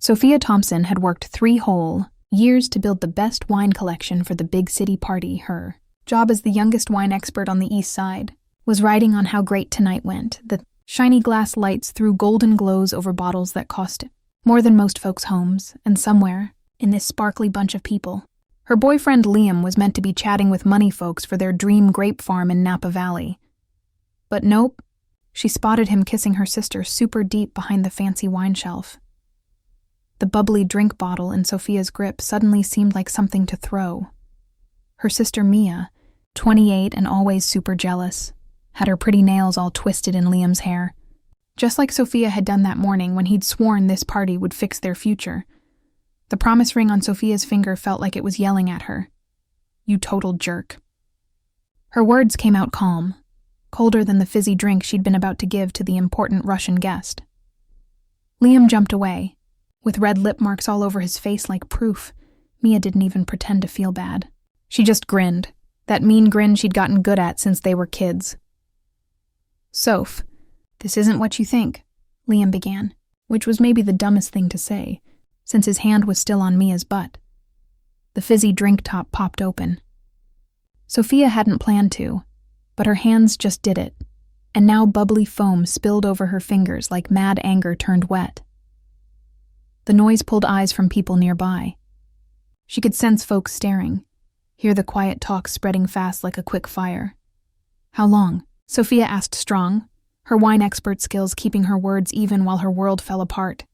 Sophia Thompson had worked 3 whole years to build the best wine collection for the big city party. Her job as the youngest wine expert on the East Side was riding on how great tonight went. The shiny glass lights threw golden glows over bottles that cost more than most folks' homes, and somewhere, in this sparkly bunch of people, her boyfriend Liam was meant to be chatting with money folks for their dream grape farm in Napa Valley. But nope, she spotted him kissing her sister super deep behind the fancy wine shelf. The bubbly drink bottle in Sophia's grip suddenly seemed like something to throw. Her sister Mia, 28 and always super jealous, had her pretty nails all twisted in Liam's hair, just like Sophia had done that morning when he'd sworn this party would fix their future. The promise ring on Sophia's finger felt like it was yelling at her. "You total jerk." Her words came out calm, colder than the fizzy drink she'd been about to give to the important Russian guest. Liam jumped away, with red lip marks all over his face like proof. Mia didn't even pretend to feel bad. She just grinned, that mean grin she'd gotten good at since they were kids. "Soph, this isn't what you think," Liam began, which was maybe the dumbest thing to say, since his hand was still on Mia's butt. The fizzy drink top popped open. Sophia hadn't planned to, but her hands just did it, and now bubbly foam spilled over her fingers like mad anger turned wet. The noise pulled eyes from people nearby. She could sense folks staring, hear the quiet talk spreading fast like a quick fire. "How long?" Sophia asked strong, her wine expert skills keeping her words even while her world fell apart.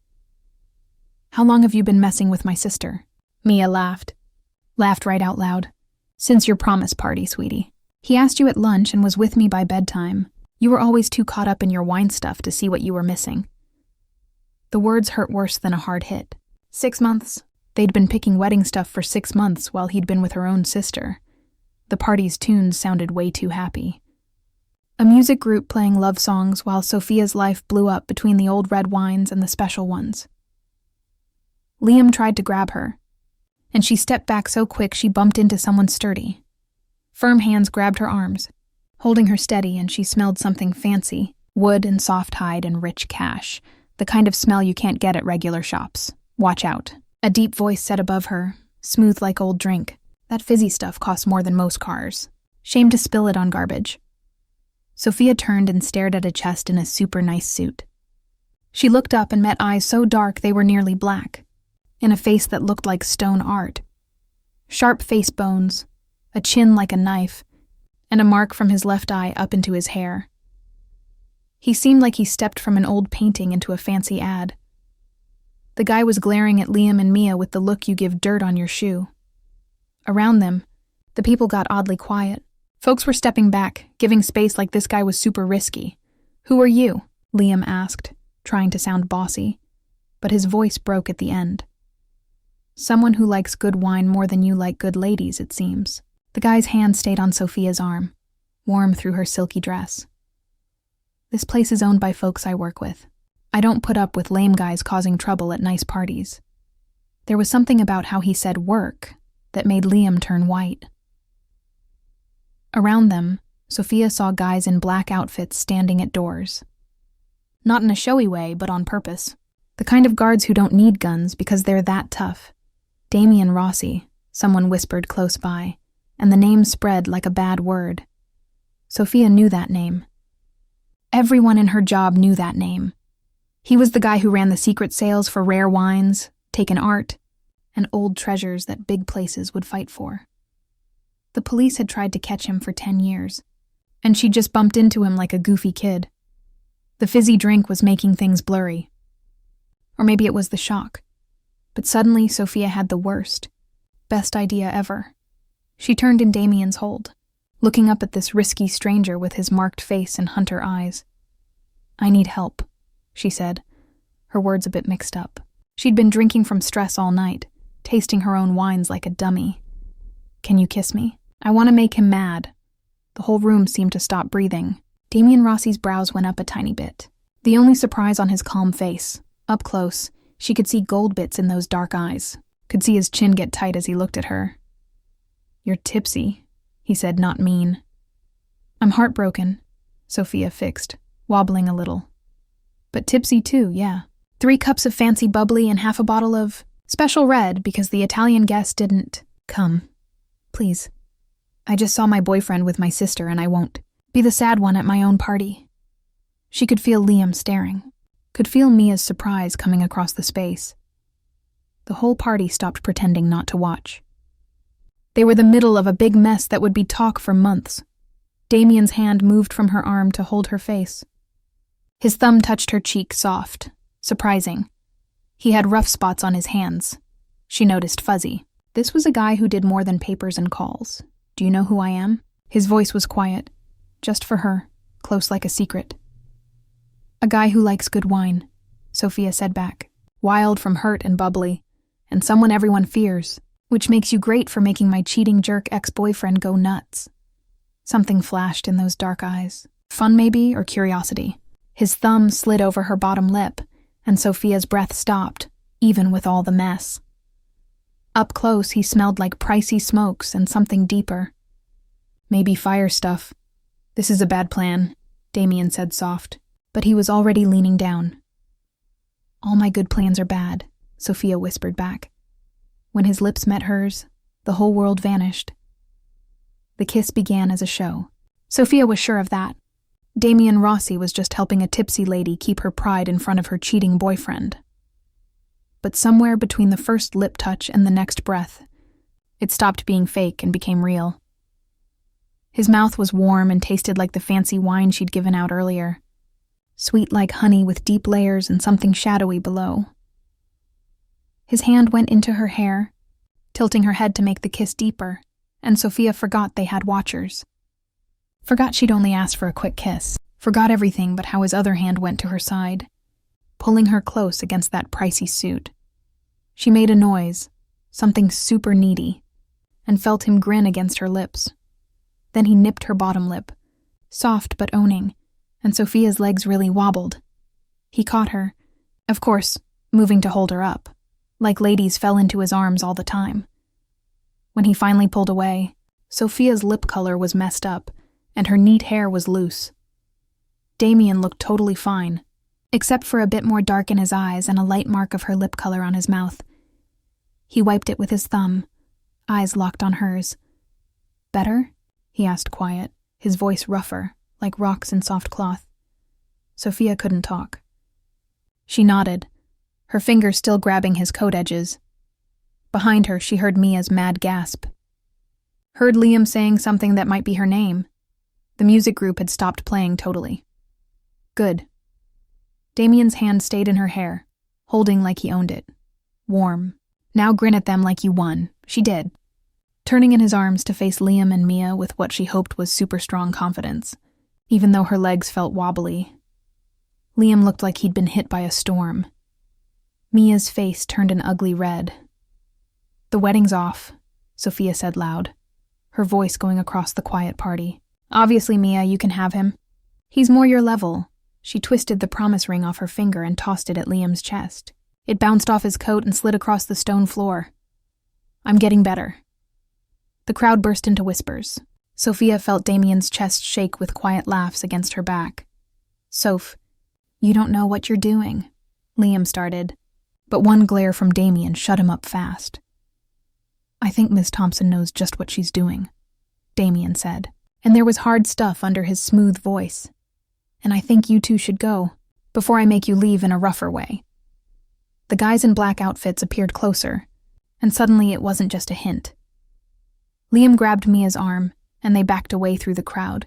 "How long have you been messing with my sister?" Mia laughed right out loud. "Since your promise party, sweetie. He asked you at lunch and was with me by bedtime. You were always too caught up in your wine stuff to see what you were missing." The words hurt worse than a hard hit. 6 months. They'd been picking wedding stuff for 6 months while he'd been with her own sister. The party's tunes sounded way too happy. A music group playing love songs while Sophia's life blew up between the old red wines and the special ones. Liam tried to grab her, and she stepped back so quick she bumped into someone sturdy. Firm hands grabbed her arms, holding her steady, and she smelled something fancy, wood and soft hide and rich cash, the kind of smell you can't get at regular shops. "Watch out," a deep voice said above her, smooth like old drink. "That fizzy stuff costs more than most cars. Shame to spill it on garbage." Sophia turned and stared at a chest in a super nice suit. She looked up and met eyes so dark they were nearly black, in a face that looked like stone art. Sharp face bones, a chin like a knife, and a mark from his left eye up into his hair. He seemed like he stepped from an old painting into a fancy ad. The guy was glaring at Liam and Mia with the look you give dirt on your shoe. Around them, the people got oddly quiet. Folks were stepping back, giving space like this guy was super risky. "Who are you?" Liam asked, trying to sound bossy, but his voice broke at the end. "Someone who likes good wine more than you like good ladies, it seems." The guy's hand stayed on Sophia's arm, warm through her silky dress. "This place is owned by folks I work with. I don't put up with lame guys causing trouble at nice parties." There was something about how he said work that made Liam turn white. Around them, Sophia saw guys in black outfits standing at doors. Not in a showy way, but on purpose. The kind of guards who don't need guns because they're that tough. Damien Rossi, someone whispered close by, and the name spread like a bad word. Sophia knew that name. Everyone in her job knew that name. He was the guy who ran the secret sales for rare wines, taken art, and old treasures that big places would fight for. The police had tried to catch him for 10 years, and she just bumped into him like a goofy kid. The fizzy drink was making things blurry. Or maybe it was the shock. But suddenly Sophia had the worst, best idea ever. She turned in Damien's hold, looking up at this risky stranger with his marked face and hunter eyes. "I need help," she said, her words a bit mixed up. She'd been drinking from stress all night, tasting her own wines like a dummy. "Can you kiss me? I want to make him mad." The whole room seemed to stop breathing. Damien Rossi's brows went up a tiny bit, the only surprise on his calm face. Up close, she could see gold bits in those dark eyes, could see his chin get tight as he looked at her. "You're tipsy," he said, not mean. "I'm heartbroken," Sophia fixed, wobbling a little. "But tipsy too, yeah." 3 cups of fancy bubbly and half a bottle of special red because the Italian guest didn't come. Please. I just saw my boyfriend with my sister and I won't be the sad one at my own party. She could feel Liam staring, could feel Mia's surprise coming across the space. The whole party stopped pretending not to watch. They were the middle of a big mess that would be talk for months. Damien's hand moved from her arm to hold her face. His thumb touched her cheek, soft, surprising. He had rough spots on his hands. She noticed fuzzy. This was a guy who did more than papers and calls. Do you know who I am? His voice was quiet, just for her, close like a secret. A guy who likes good wine, Sophia said back. Wild from hurt and bubbly, and someone everyone fears, which makes you great for making my cheating jerk ex-boyfriend go nuts. Something flashed in those dark eyes. Fun maybe, or curiosity. His thumb slid over her bottom lip, and Sophia's breath stopped, even with all the mess. Up close, he smelled like pricey smokes and something deeper. Maybe fire stuff. This is a bad plan, Damien said soft, but he was already leaning down. All my good plans are bad, Sophia whispered back. When his lips met hers, the whole world vanished. The kiss began as a show. Sophia was sure of that. Damien Rossi was just helping a tipsy lady keep her pride in front of her cheating boyfriend. But somewhere between the first lip touch and the next breath, it stopped being fake and became real. His mouth was warm and tasted like the fancy wine she'd given out earlier. Sweet like honey with deep layers and something shadowy below. His hand went into her hair, tilting her head to make the kiss deeper, and Sophia forgot they had watchers. Forgot she'd only asked for a quick kiss. Forgot everything but how his other hand went to her side, pulling her close against that pricey suit. She made a noise, something super needy, and felt him grin against her lips. Then he nipped her bottom lip, soft but owning, and Sophia's legs really wobbled. He caught her, of course, moving to hold her up, like ladies fell into his arms all the time. When he finally pulled away, Sophia's lip color was messed up, and her neat hair was loose. Damien looked totally fine, except for a bit more dark in his eyes and a light mark of her lip color on his mouth. He wiped it with his thumb, eyes locked on hers. Better? He asked quiet, his voice rougher, like rocks in soft cloth. Sophia couldn't talk. She nodded, her fingers still grabbing his coat edges. Behind her, she heard Mia's mad gasp. Heard Liam saying something that might be her name. The music group had stopped playing totally. Good. Damien's hand stayed in her hair, holding like he owned it. Warm. Now grin at them like you won. She did. Turning in his arms to face Liam and Mia with what she hoped was super strong confidence, even though her legs felt wobbly. Liam looked like he'd been hit by a storm. Mia's face turned an ugly red. The wedding's off, Sophia said loud, her voice going across the quiet party. Obviously, Mia, you can have him. He's more your level. She twisted the promise ring off her finger and tossed it at Liam's chest. It bounced off his coat and slid across the stone floor. I'm getting better. The crowd burst into whispers. Sophia felt Damien's chest shake with quiet laughs against her back. Soph, you don't know what you're doing, Liam started, but one glare from Damien shut him up fast. I think Miss Thompson knows just what she's doing, Damien said, and there was hard stuff under his smooth voice. And I think you two should go, before I make you leave in a rougher way. The guys in black outfits appeared closer, and suddenly it wasn't just a hint. Liam grabbed Mia's arm, and they backed away through the crowd,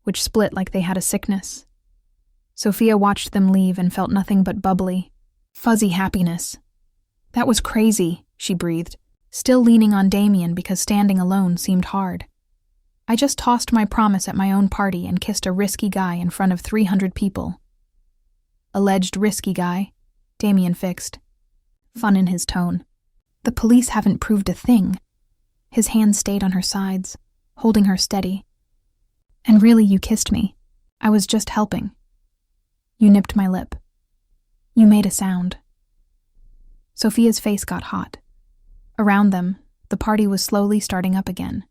which split like they had a sickness. Sophia watched them leave and felt nothing but bubbly, fuzzy happiness. That was crazy, she breathed, still leaning on Damien because standing alone seemed hard. I just tossed my promise at my own party and kissed a risky guy in front of 300 people. Alleged risky guy, Damien fixed, fun in his tone. The police haven't proved a thing. His hand stayed on her sides, holding her steady. And really, you kissed me. I was just helping. You nipped my lip. You made a sound. Sophia's face got hot. Around them, the party was slowly starting up again.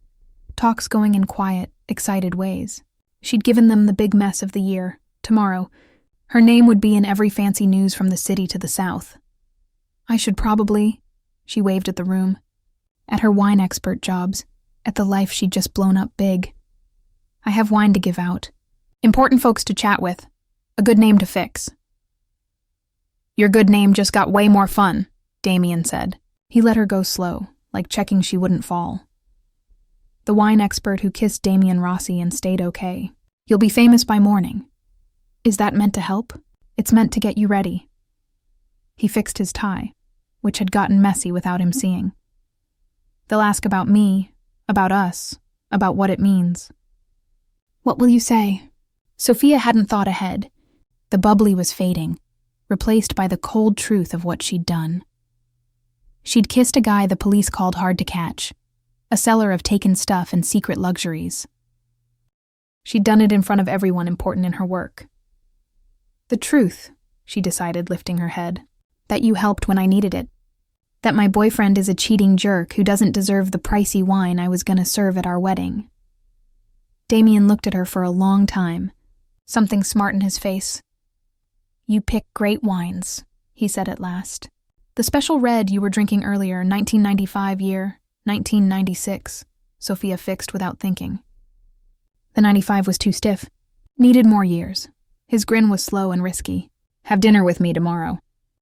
Talks going in quiet, excited ways. She'd given them the big mess of the year, tomorrow, Her name would be in every fancy news from the city to the south. I should probably, she waved at the room, at her wine expert jobs, at the life she'd just blown up big. I have wine to give out. Important folks to chat with. A good name to fix. Your good name just got way more fun, Damien said. He let her go slow, like checking she wouldn't fall. The wine expert who kissed Damien Rossi and stayed okay. You'll be famous by morning. Is that meant to help? It's meant to get you ready. He fixed his tie, which had gotten messy without him seeing. They'll ask about me, about us, about what it means. What will you say? Sophia hadn't thought ahead. The bubbly was fading, replaced by the cold truth of what she'd done. She'd kissed a guy the police called hard to catch, a seller of taken stuff and secret luxuries. She'd done it in front of everyone important in her work. The truth, she decided, lifting her head, that you helped when I needed it. That my boyfriend is a cheating jerk who doesn't deserve the pricey wine I was going to serve at our wedding. Damien looked at her for a long time, something smart in his face. You pick great wines, he said at last. The special red you were drinking earlier, 1995 year, 1996, Sophia fixed without thinking. The 95 was too stiff. Needed more years. His grin was slow and risky. Have dinner with me tomorrow.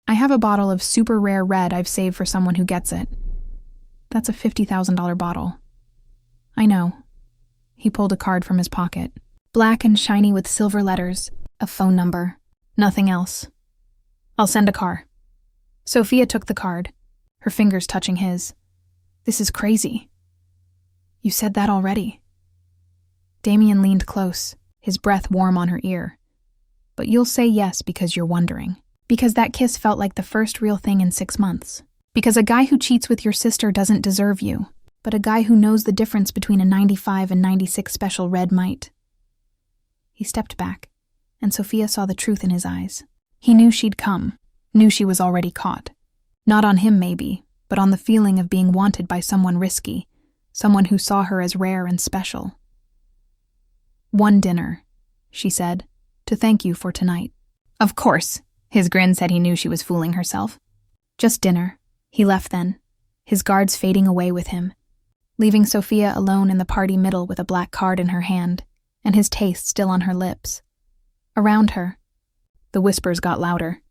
I have a bottle of super rare red I've saved for someone who gets it. That's a $50,000 bottle. I know. He pulled a card from his pocket. Black and shiny with silver letters, a phone number. Nothing else. I'll send a car. Sophia took the card, her fingers touching his. This is crazy. You said that already. Damien leaned close, his breath warm on her ear. But you'll say yes because you're wondering. Because that kiss felt like the first real thing in 6 months. Because a guy who cheats with your sister doesn't deserve you, but a guy who knows the difference between a 95 and 96 special red might. He stepped back, and Sophia saw the truth in his eyes. He knew she'd come, knew she was already caught. Not on him maybe, but on the feeling of being wanted by someone risky, someone who saw her as rare and special. One dinner, she said, to thank you for tonight. Of course, his grin said he knew she was fooling herself. Just dinner. He left then, his guards fading away with him, leaving Sophia alone in the party middle with a black card in her hand, and his taste still on her lips. Around her, the whispers got louder.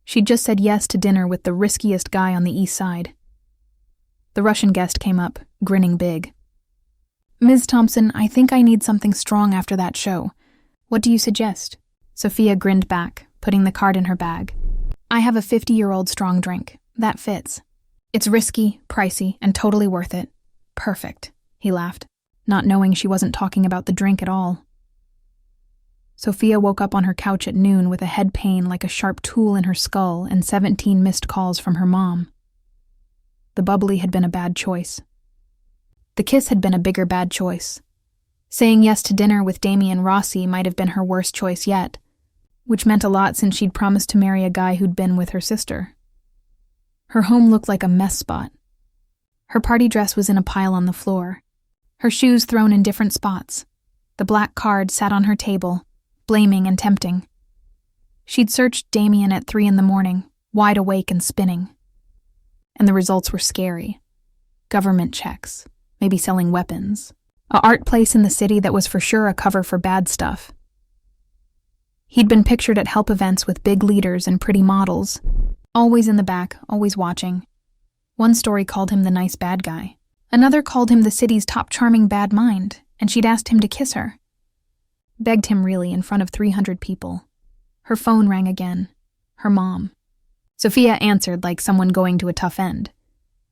She'd just said yes to dinner with the riskiest guy on the east side. The Russian guest came up, grinning big. Ms. Thompson, I think I need something strong after that show. What do you suggest? Sophia grinned back, putting the card in her bag. I have a 50-year-old strong drink. That fits. It's risky, pricey, and totally worth it. Perfect, he laughed, not knowing she wasn't talking about the drink at all. Sophia woke up on her couch at noon with a head pain like a sharp tool in her skull and 17 missed calls from her mom. The bubbly had been a bad choice. The kiss had been a bigger bad choice. Saying yes to dinner with Damien Rossi might have been her worst choice yet, which meant a lot since she'd promised to marry a guy who'd been with her sister. Her home looked like a mess spot. Her party dress was in a pile on the floor, her shoes thrown in different spots. The black card sat on her table, blaming and tempting. She'd searched Damien at 3 a.m, wide awake and spinning. And the results were scary. Government checks, maybe selling weapons. A art place in the city that was for sure a cover for bad stuff. He'd been pictured at help events with big leaders and pretty models, always in the back, always watching. One story called him the nice bad guy. Another called him the city's top charming bad mind, and she'd asked him to kiss her. Begged him really in front of 300 people. Her phone rang again. Her mom. Sophia answered like someone going to a tough end.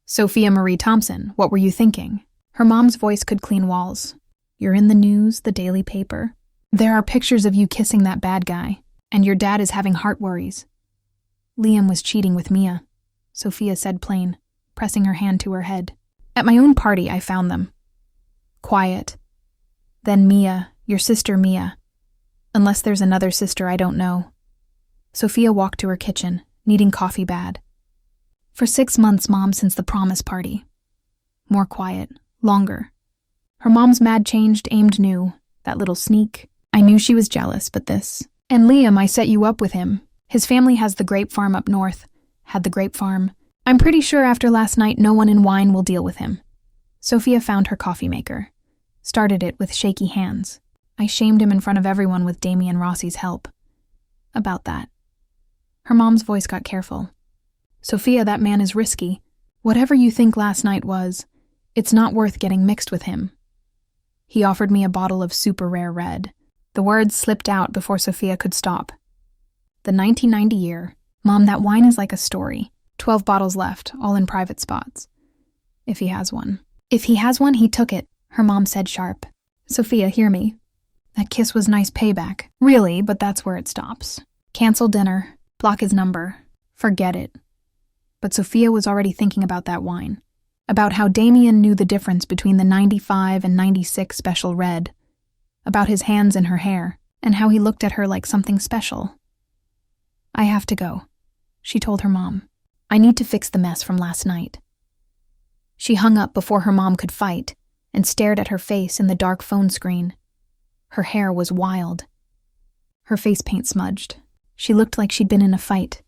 Sophia Marie Thompson, what were you thinking? Her mom's voice could clean walls. You're in the news, the daily paper. There are pictures of you kissing that bad guy, and your dad is having heart worries. Liam was cheating with Mia, Sophia said plain, pressing her hand to her head. At my own party, I found them. Quiet. Then Mia, your sister Mia. Unless there's another sister I don't know. Sophia walked to her kitchen, needing coffee bad. For 6 months, Mom, since the promise party. More quiet. Longer. Her mom's mad changed, aimed new. That little sneak. I knew she was jealous, but this. And Liam, I set you up with him. His family has the grape farm up north. Had the grape farm. I'm pretty sure after last night no one in wine will deal with him. Sophia found her coffee maker. Started it with shaky hands. I shamed him in front of everyone with Damien Rossi's help. About that. Her mom's voice got careful. Sophia, that man is risky. Whatever you think last night was, it's not worth getting mixed with him. He offered me a bottle of super rare red. The words slipped out before Sophia could stop. The 1990 year. Mom, that wine is like a story. 12 bottles left, all in private spots. If he has one. If he has one, he took it, her mom said sharp. Sophia, hear me. That kiss was nice payback. Really, but that's where it stops. Cancel dinner. Block his number. Forget it. But Sophia was already thinking about that wine. About how Damien knew the difference between the 95 and 96 special red. About his hands in her hair, and how he looked at her like something special. I have to go, she told her mom. I need to fix the mess from last night. She hung up before her mom could fight and stared at her face in the dark phone screen. Her hair was wild. Her face paint smudged. She looked like she'd been in a fight.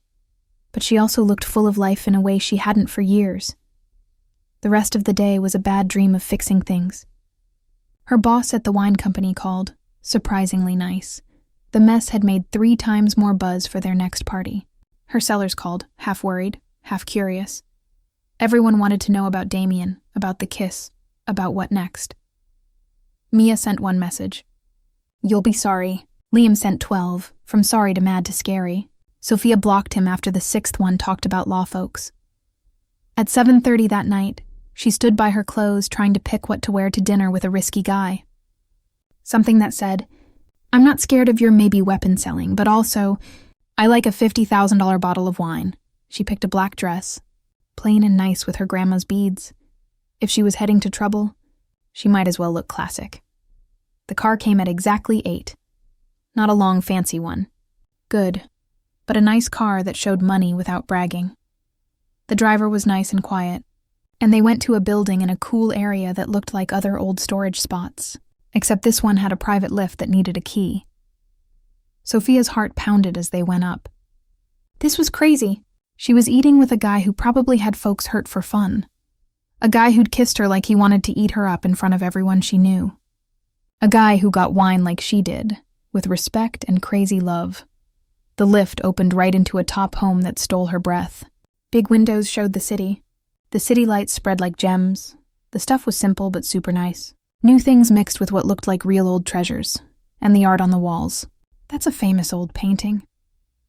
But she also looked full of life in a way she hadn't for years. The rest of the day was a bad dream of fixing things. Her boss at the wine company called, surprisingly nice. The mess had made 3 times more buzz for their next party. Her sellers called, half worried, half curious. Everyone wanted to know about Damien, about the kiss, about what next. Mia sent 1 message. You'll be sorry. Liam sent 12, from sorry to mad to scary. Sophia blocked him after the 6th one talked about law folks. At 7:30 that night, she stood by her clothes trying to pick what to wear to dinner with a risky guy. Something that said, I'm not scared of your maybe weapon selling, but also, I like a $50,000 bottle of wine. She picked a black dress, plain and nice with her grandma's beads. If she was heading to trouble, she might as well look classic. The car came at exactly 8. Not a long, fancy one. Good, but a nice car that showed money without bragging. The driver was nice and quiet, and they went to a building in a cool area that looked like other old storage spots, except this one had a private lift that needed a key. Sophia's heart pounded as they went up. This was crazy. She was eating with a guy who probably had folks hurt for fun. A guy who'd kissed her like he wanted to eat her up in front of everyone she knew. A guy who got wine like she did, with respect and crazy love. The lift opened right into a top home that stole her breath. Big windows showed the city. The city lights spread like gems. The stuff was simple but super nice. New things mixed with what looked like real old treasures. And the art on the walls. That's a famous old painting.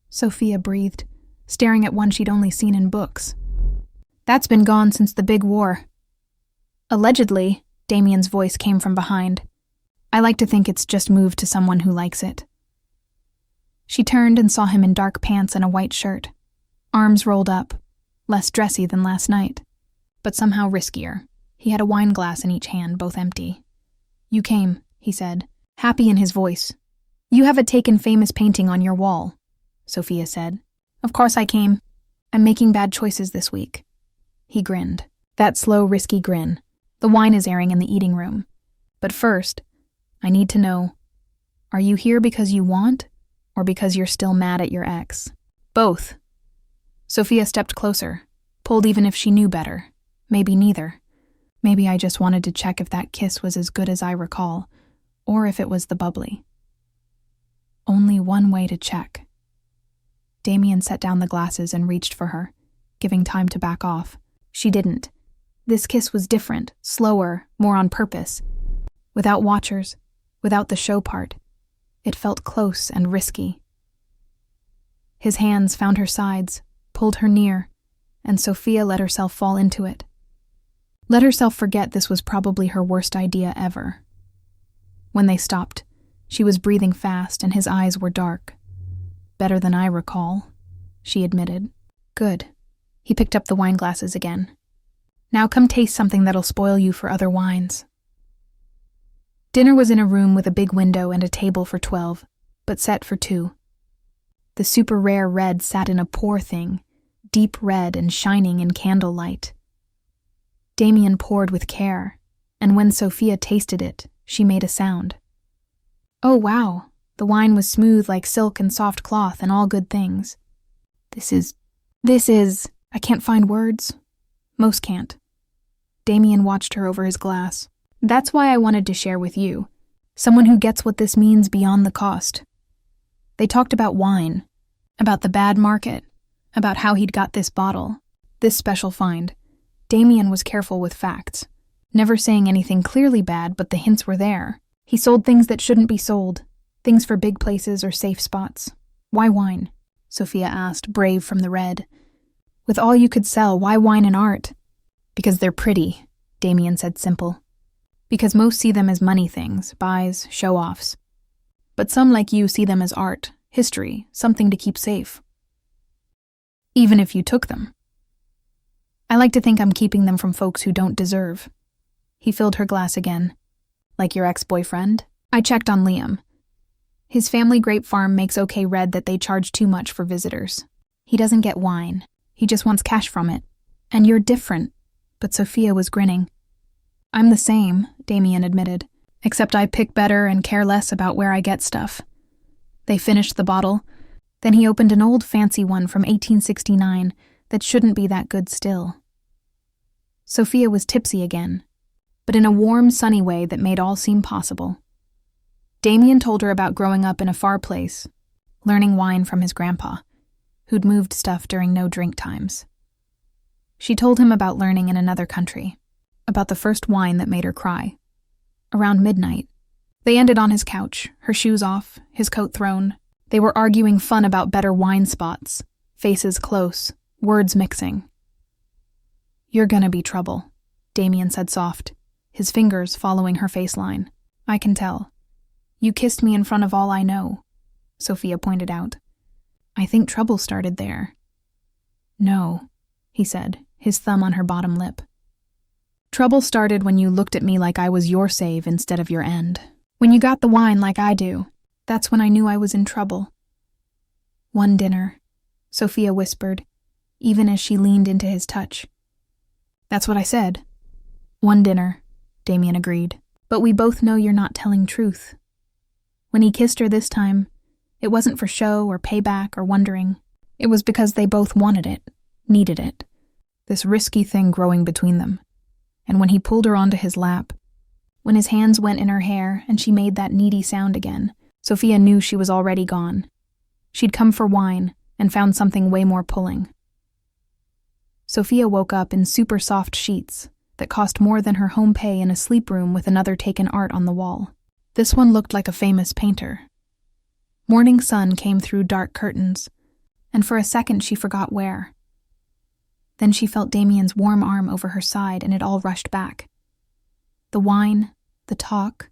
Sophia breathed, staring at one she'd only seen in books. That's been gone since the big war. Allegedly, Damien's voice came from behind. I like to think it's just moved to someone who likes it. She turned and saw him in dark pants and a white shirt. Arms rolled up, less dressy than last night, but somehow riskier. He had a wine glass in each hand, both empty. You came, he said, happy in his voice. You have a taken famous painting on your wall, Sophia said. Of course I came. I'm making bad choices this week. He grinned. That slow, risky grin. The wine is airing in the eating room. But first, I need to know, are you here because you want, or because you're still mad at your ex? Both. Sophia stepped closer, pulled even if she knew better. Maybe neither. Maybe I just wanted to check if that kiss was as good as I recall, or if it was the bubbly. Only one way to check. Damien set down the glasses and reached for her, giving time to back off. She didn't. This kiss was different, slower, more on purpose. Without watchers, without the show part. It felt close and risky. His hands found her sides, pulled her near, and Sophia let herself fall into it. Let herself forget this was probably her worst idea ever. When they stopped, she was breathing fast and his eyes were dark. Better than I recall, she admitted. Good. He picked up the wine glasses again. Now come taste something that'll spoil you for other wines. Dinner was in a room with a big window and a table for 12, but set for 2. The super rare red sat in a pour thing, deep red and shining in candlelight. Damien poured with care, and when Sophia tasted it, she made a sound. Oh, wow, The wine was smooth like silk and soft cloth and all good things. This is, I can't find words. Most can't. Damien watched her over his glass. That's why I wanted to share with you. Someone who gets what this means beyond the cost. They talked about wine, about the bad market, about how he'd got this bottle, this special find. Damien was careful with facts, never saying anything clearly bad, but the hints were there. He sold things that shouldn't be sold, things for big places or safe spots. Why wine? Sophia asked, brave from the red. With all you could sell, why wine and art? Because they're pretty, Damien said simple. Because most see them as money things, buys, show-offs. But some like you see them as art, history, something to keep safe. Even if you took them. I like to think I'm keeping them from folks who don't deserve. He filled her glass again. Like your ex-boyfriend? I checked on Liam. His family grape farm makes okay red that they charge too much for visitors. He doesn't get wine. He just wants cash from it. And you're different. But Sophia was grinning. I'm the same, Damien admitted, except I pick better and care less about where I get stuff. They finished the bottle. Then he opened an old fancy one from 1869 that shouldn't be that good still. Sophia was tipsy again, but in a warm, sunny way that made all seem possible. Damien told her about growing up in a far place, learning wine from his grandpa, who'd moved stuff during no-drink times. She told him about learning in another country, about the first wine that made her cry. Around midnight, they ended on his couch, her shoes off, his coat thrown. They were arguing fun about better wine spots, faces close, words mixing. You're gonna be trouble, Damien said soft, his fingers following her faceline. I can tell. You kissed me in front of all I know, Sophia pointed out. I think trouble started there. No, he said, his thumb on her bottom lip. Trouble started when you looked at me like I was your save instead of your end. When you got the wine like I do, that's when I knew I was in trouble. One dinner, Sophia whispered, even as she leaned into his touch. That's what I said. One dinner, Damien agreed. But we both know you're not telling truth. When he kissed her this time, it wasn't for show or payback or wondering. It was because they both wanted it, needed it. This risky thing growing between them. And when he pulled her onto his lap, when his hands went in her hair and she made that needy sound again, Sophia knew she was already gone. She'd come for wine and found something way more pulling. Sophia woke up in super soft sheets that cost more than her home pay in a sleep room with another taken art on the wall. This one looked like a famous painter. Morning sun came through dark curtains, and for a second she forgot where. Then she felt Damien's warm arm over her side and it all rushed back. The wine, the talk,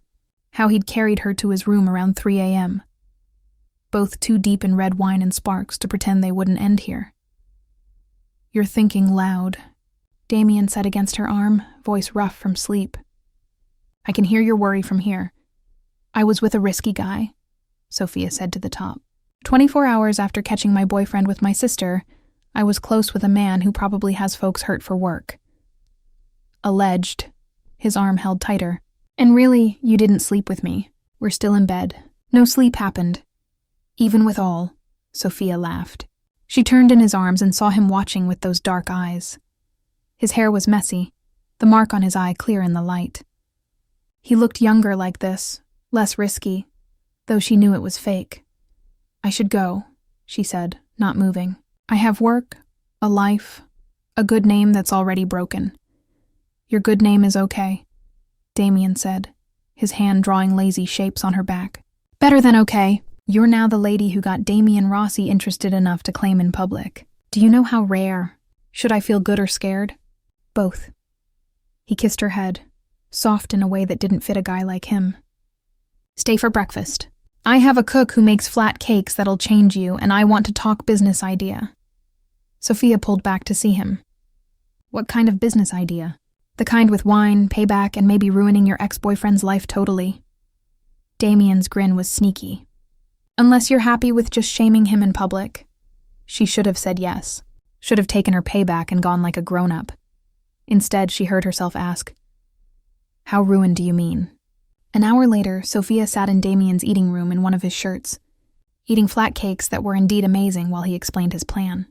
how he'd carried her to his room around 3 a.m. Both too deep in red wine and sparks to pretend they wouldn't end here. You're thinking loud, Damien said against her arm, voice rough from sleep. I can hear your worry from here. I was with a risky guy, Sophia said to the top. 24 hours after catching my boyfriend with my sister, I was close with a man who probably has folks hurt for work. Alleged. His arm held tighter. And really, you didn't sleep with me. We're still in bed. No sleep happened. Even with all, Sophia laughed. She turned in his arms and saw him watching with those dark eyes. His hair was messy, the mark on his eye clear in the light. He looked younger like this, less risky, though she knew it was fake. I should go, she said, not moving. I have work, a life, a good name that's already broken. Your good name is okay, Damien said, his hand drawing lazy shapes on her back. Better than okay. You're now the lady who got Damien Rossi interested enough to claim in public. Do you know how rare? Should I feel good or scared? Both. He kissed her head, soft in a way that didn't fit a guy like him. Stay for breakfast. I have a cook who makes flat cakes that'll change you, and I want to talk business idea. Sophia pulled back to see him. What kind of business idea? The kind with wine, payback, and maybe ruining your ex-boyfriend's life totally. Damien's grin was sneaky. Unless you're happy with just shaming him in public. She should have said yes. Should have taken her payback and gone like a grown-up. Instead, she heard herself ask, How ruined do you mean? An hour later, Sophia sat in Damien's eating room in one of his shirts, eating flat cakes that were indeed amazing while he explained his plan.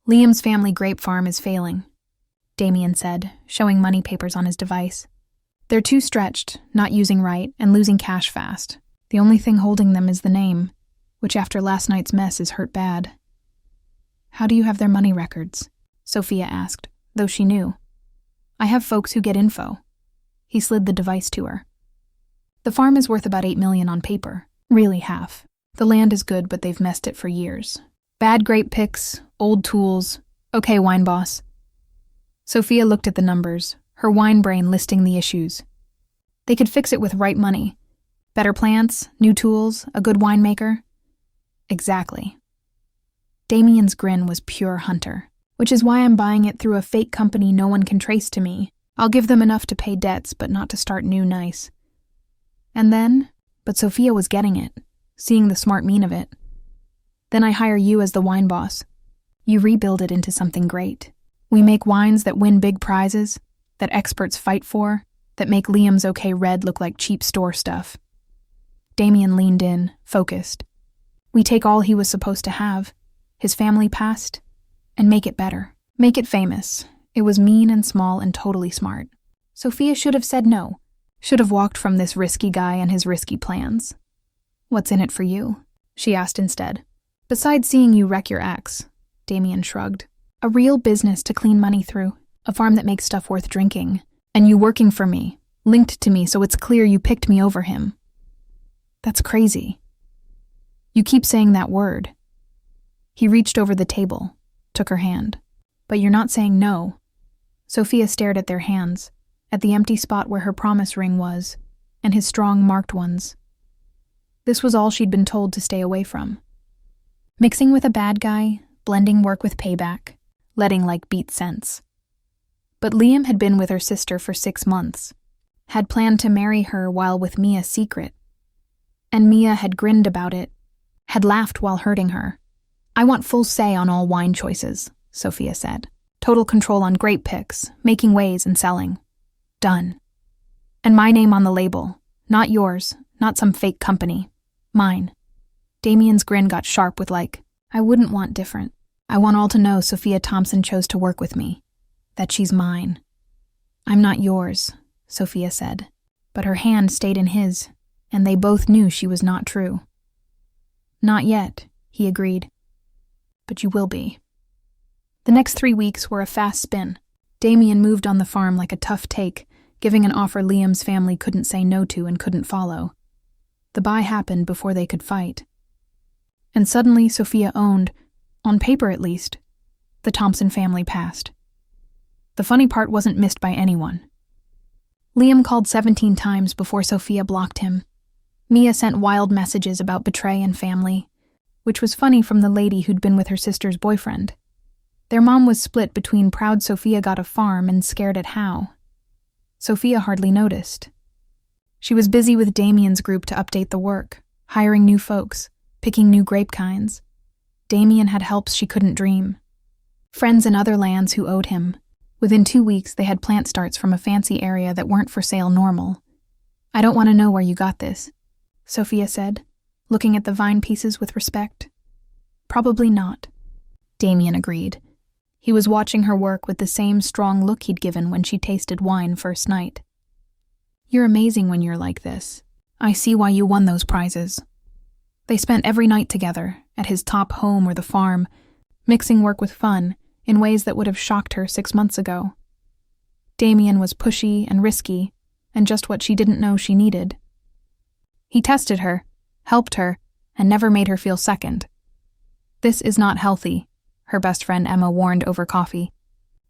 Liam's family grape farm is failing, Damien said, showing money papers on his device. They're too stretched, not using right, and losing cash fast. The only thing holding them is the name, which after last night's mess is hurt bad. How do you have their money records? Sophia asked, though she knew. I have folks who get info. He slid the device to her. The farm is worth about $8 million on paper, really half. The land is good, but they've messed it for years. Bad grape picks, old tools. Okay, wine boss. Sophia looked at the numbers, her wine brain listing the issues. They could fix it with right money. Better plants, new tools, a good winemaker. Exactly. Damien's grin was pure hunter, which is why I'm buying it through a fake company no one can trace to me. I'll give them enough to pay debts, but not to start new nice. And then, but Sophia was getting it, seeing the smart mean of it. Then I hire you as the wine boss. You rebuild it into something great. We make wines that win big prizes, that experts fight for, that make Liam's okay red look like cheap store stuff. Damien leaned in, focused. We take all he was supposed to have, his family past, and make it better. Make it famous. It was mean and small and totally smart. Sophia should have said no, should have walked from this risky guy and his risky plans. What's in it for you? She asked instead. Besides seeing you wreck your ex, Damien shrugged. A real business to clean money through, a farm that makes stuff worth drinking, and you working for me, linked to me so it's clear you picked me over him. That's crazy. You keep saying that word. He reached over the table, took her hand. But you're not saying no. Sophia stared at their hands, at the empty spot where her promise ring was, and his strong marked ones. This was all she'd been told to stay away from. Mixing with a bad guy, blending work with payback, letting like beat sense. But Liam had been with her sister for 6 months, had planned to marry her while with Mia secret. And Mia had grinned about it, had laughed while hurting her. I want full say on all wine choices, Sophia said. Total control on grape picks, making ways and selling. Done. And my name on the label. Not yours, not some fake company. Mine. Damien's grin got sharp with like, I wouldn't want different. I want all to know Sophia Thompson chose to work with me. That she's mine. I'm not yours, Sophia said. But her hand stayed in his, and they both knew she was not true. Not yet, he agreed. But you will be. The next 3 weeks were a fast spin. Damien moved on the farm like a tough take, giving an offer Liam's family couldn't say no to and couldn't follow. The buy happened before they could fight. And suddenly Sophia owned, on paper at least, the Thompson family past. The funny part wasn't missed by anyone. Liam called 17 times before Sophia blocked him. Mia sent wild messages about betray and family, which was funny from the lady who'd been with her sister's boyfriend. Their mom was split between proud Sophia got a farm and scared at how. Sophia hardly noticed. She was busy with Damien's group to update the work, hiring new folks, picking new grape kinds. Damien had helps she couldn't dream. Friends in other lands who owed him. Within 2 weeks, they had plant starts from a fancy area that weren't for sale normal. I don't want to know where you got this, Sophia said, looking at the vine pieces with respect. Probably not, Damien agreed. He was watching her work with the same strong look he'd given when she tasted wine first night. You're amazing when you're like this. I see why you won those prizes. They spent every night together, at his top home or the farm, mixing work with fun, in ways that would have shocked her 6 months ago. Damien was pushy and risky, and just what she didn't know she needed. He tested her, helped her, and never made her feel second. This is not healthy, her best friend Emma warned over coffee.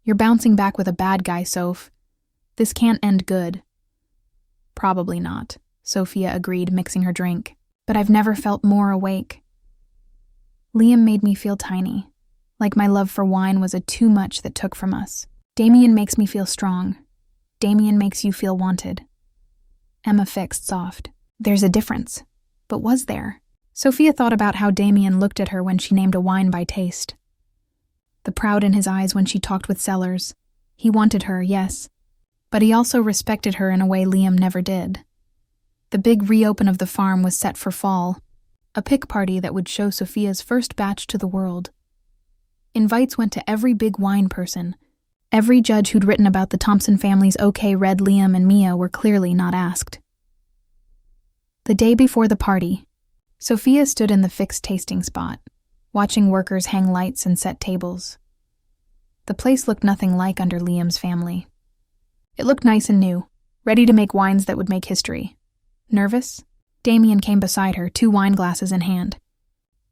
You're bouncing back with a bad guy, Soph. This can't end good. Probably not, Sophia agreed, mixing her drink. But I've never felt more awake. Liam made me feel tiny, like my love for wine was a too much that took from us. Damien makes me feel strong. Damien makes you feel wanted. Emma fixed soft. There's a difference. But was there? Sophia thought about how Damien looked at her when she named a wine by taste. The proud in his eyes when she talked with sellers. He wanted her, yes. But he also respected her in a way Liam never did. The big reopen of the farm was set for fall, a pick party that would show Sophia's first batch to the world. Invites went to every big wine person. Every judge who'd written about the Thompson family's OK Red, Liam, and Mia were clearly not asked. The day before the party, Sophia stood in the fixed tasting spot, watching workers hang lights and set tables. The place looked nothing like under Liam's family. It looked nice and new, ready to make wines that would make history. Nervous? Damien came beside her, 2 wine glasses in hand.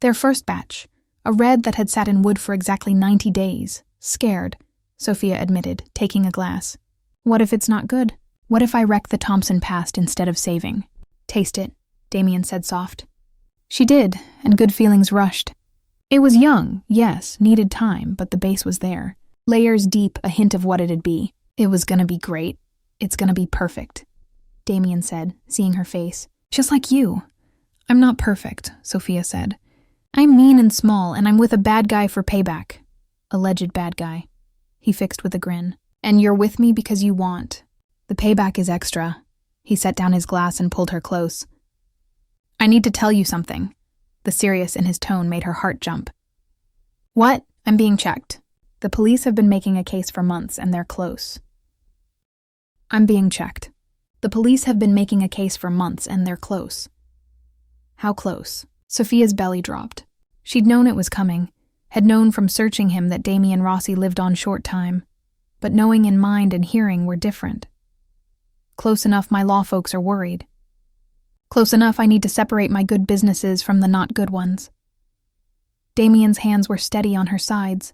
Their first batch, a red that had sat in wood for exactly 90 days. Scared, Sophia admitted, taking a glass. What if it's not good? What if I wreck the Thompson past instead of saving? Taste it, Damien said soft. She did, and good feelings rushed. It was young, yes, needed time, but the base was there. Layers deep, a hint of what it'd be. It was gonna be great. It's gonna be perfect, Damien said, seeing her face. Just like you. I'm not perfect, Sophia said. I'm mean and small, and I'm with a bad guy for payback. Alleged bad guy. He fixed with a grin. And you're with me because you want. The payback is extra. He set down his glass and pulled her close. I need to tell you something. The serious in his tone made her heart jump. What? I'm being checked. The police have been making a case for months, and they're close. I'm being checked. The police have been making a case for months, and they're close. How close? Sophia's belly dropped. She'd known it was coming, had known from searching him that Damien Rossi lived on short time, but knowing in mind and hearing were different. Close enough my law folks are worried. Close enough I need to separate my good businesses from the not good ones. Damien's hands were steady on her sides,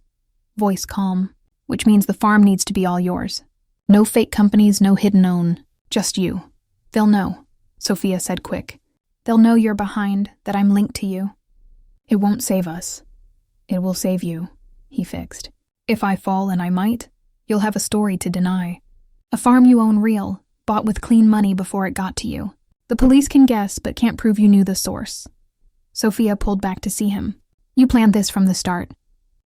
voice calm, which means the farm needs to be all yours. No fake companies, no hidden own, just you. They'll know, Sophia said quick. They'll know you're behind, that I'm linked to you. It won't save us. It will save you, he fixed. If I fall, and I might, you'll have a story to deny. A farm you own real, bought with clean money before it got to you. The police can guess, but can't prove you knew the source. Sophia pulled back to see him. You planned this from the start.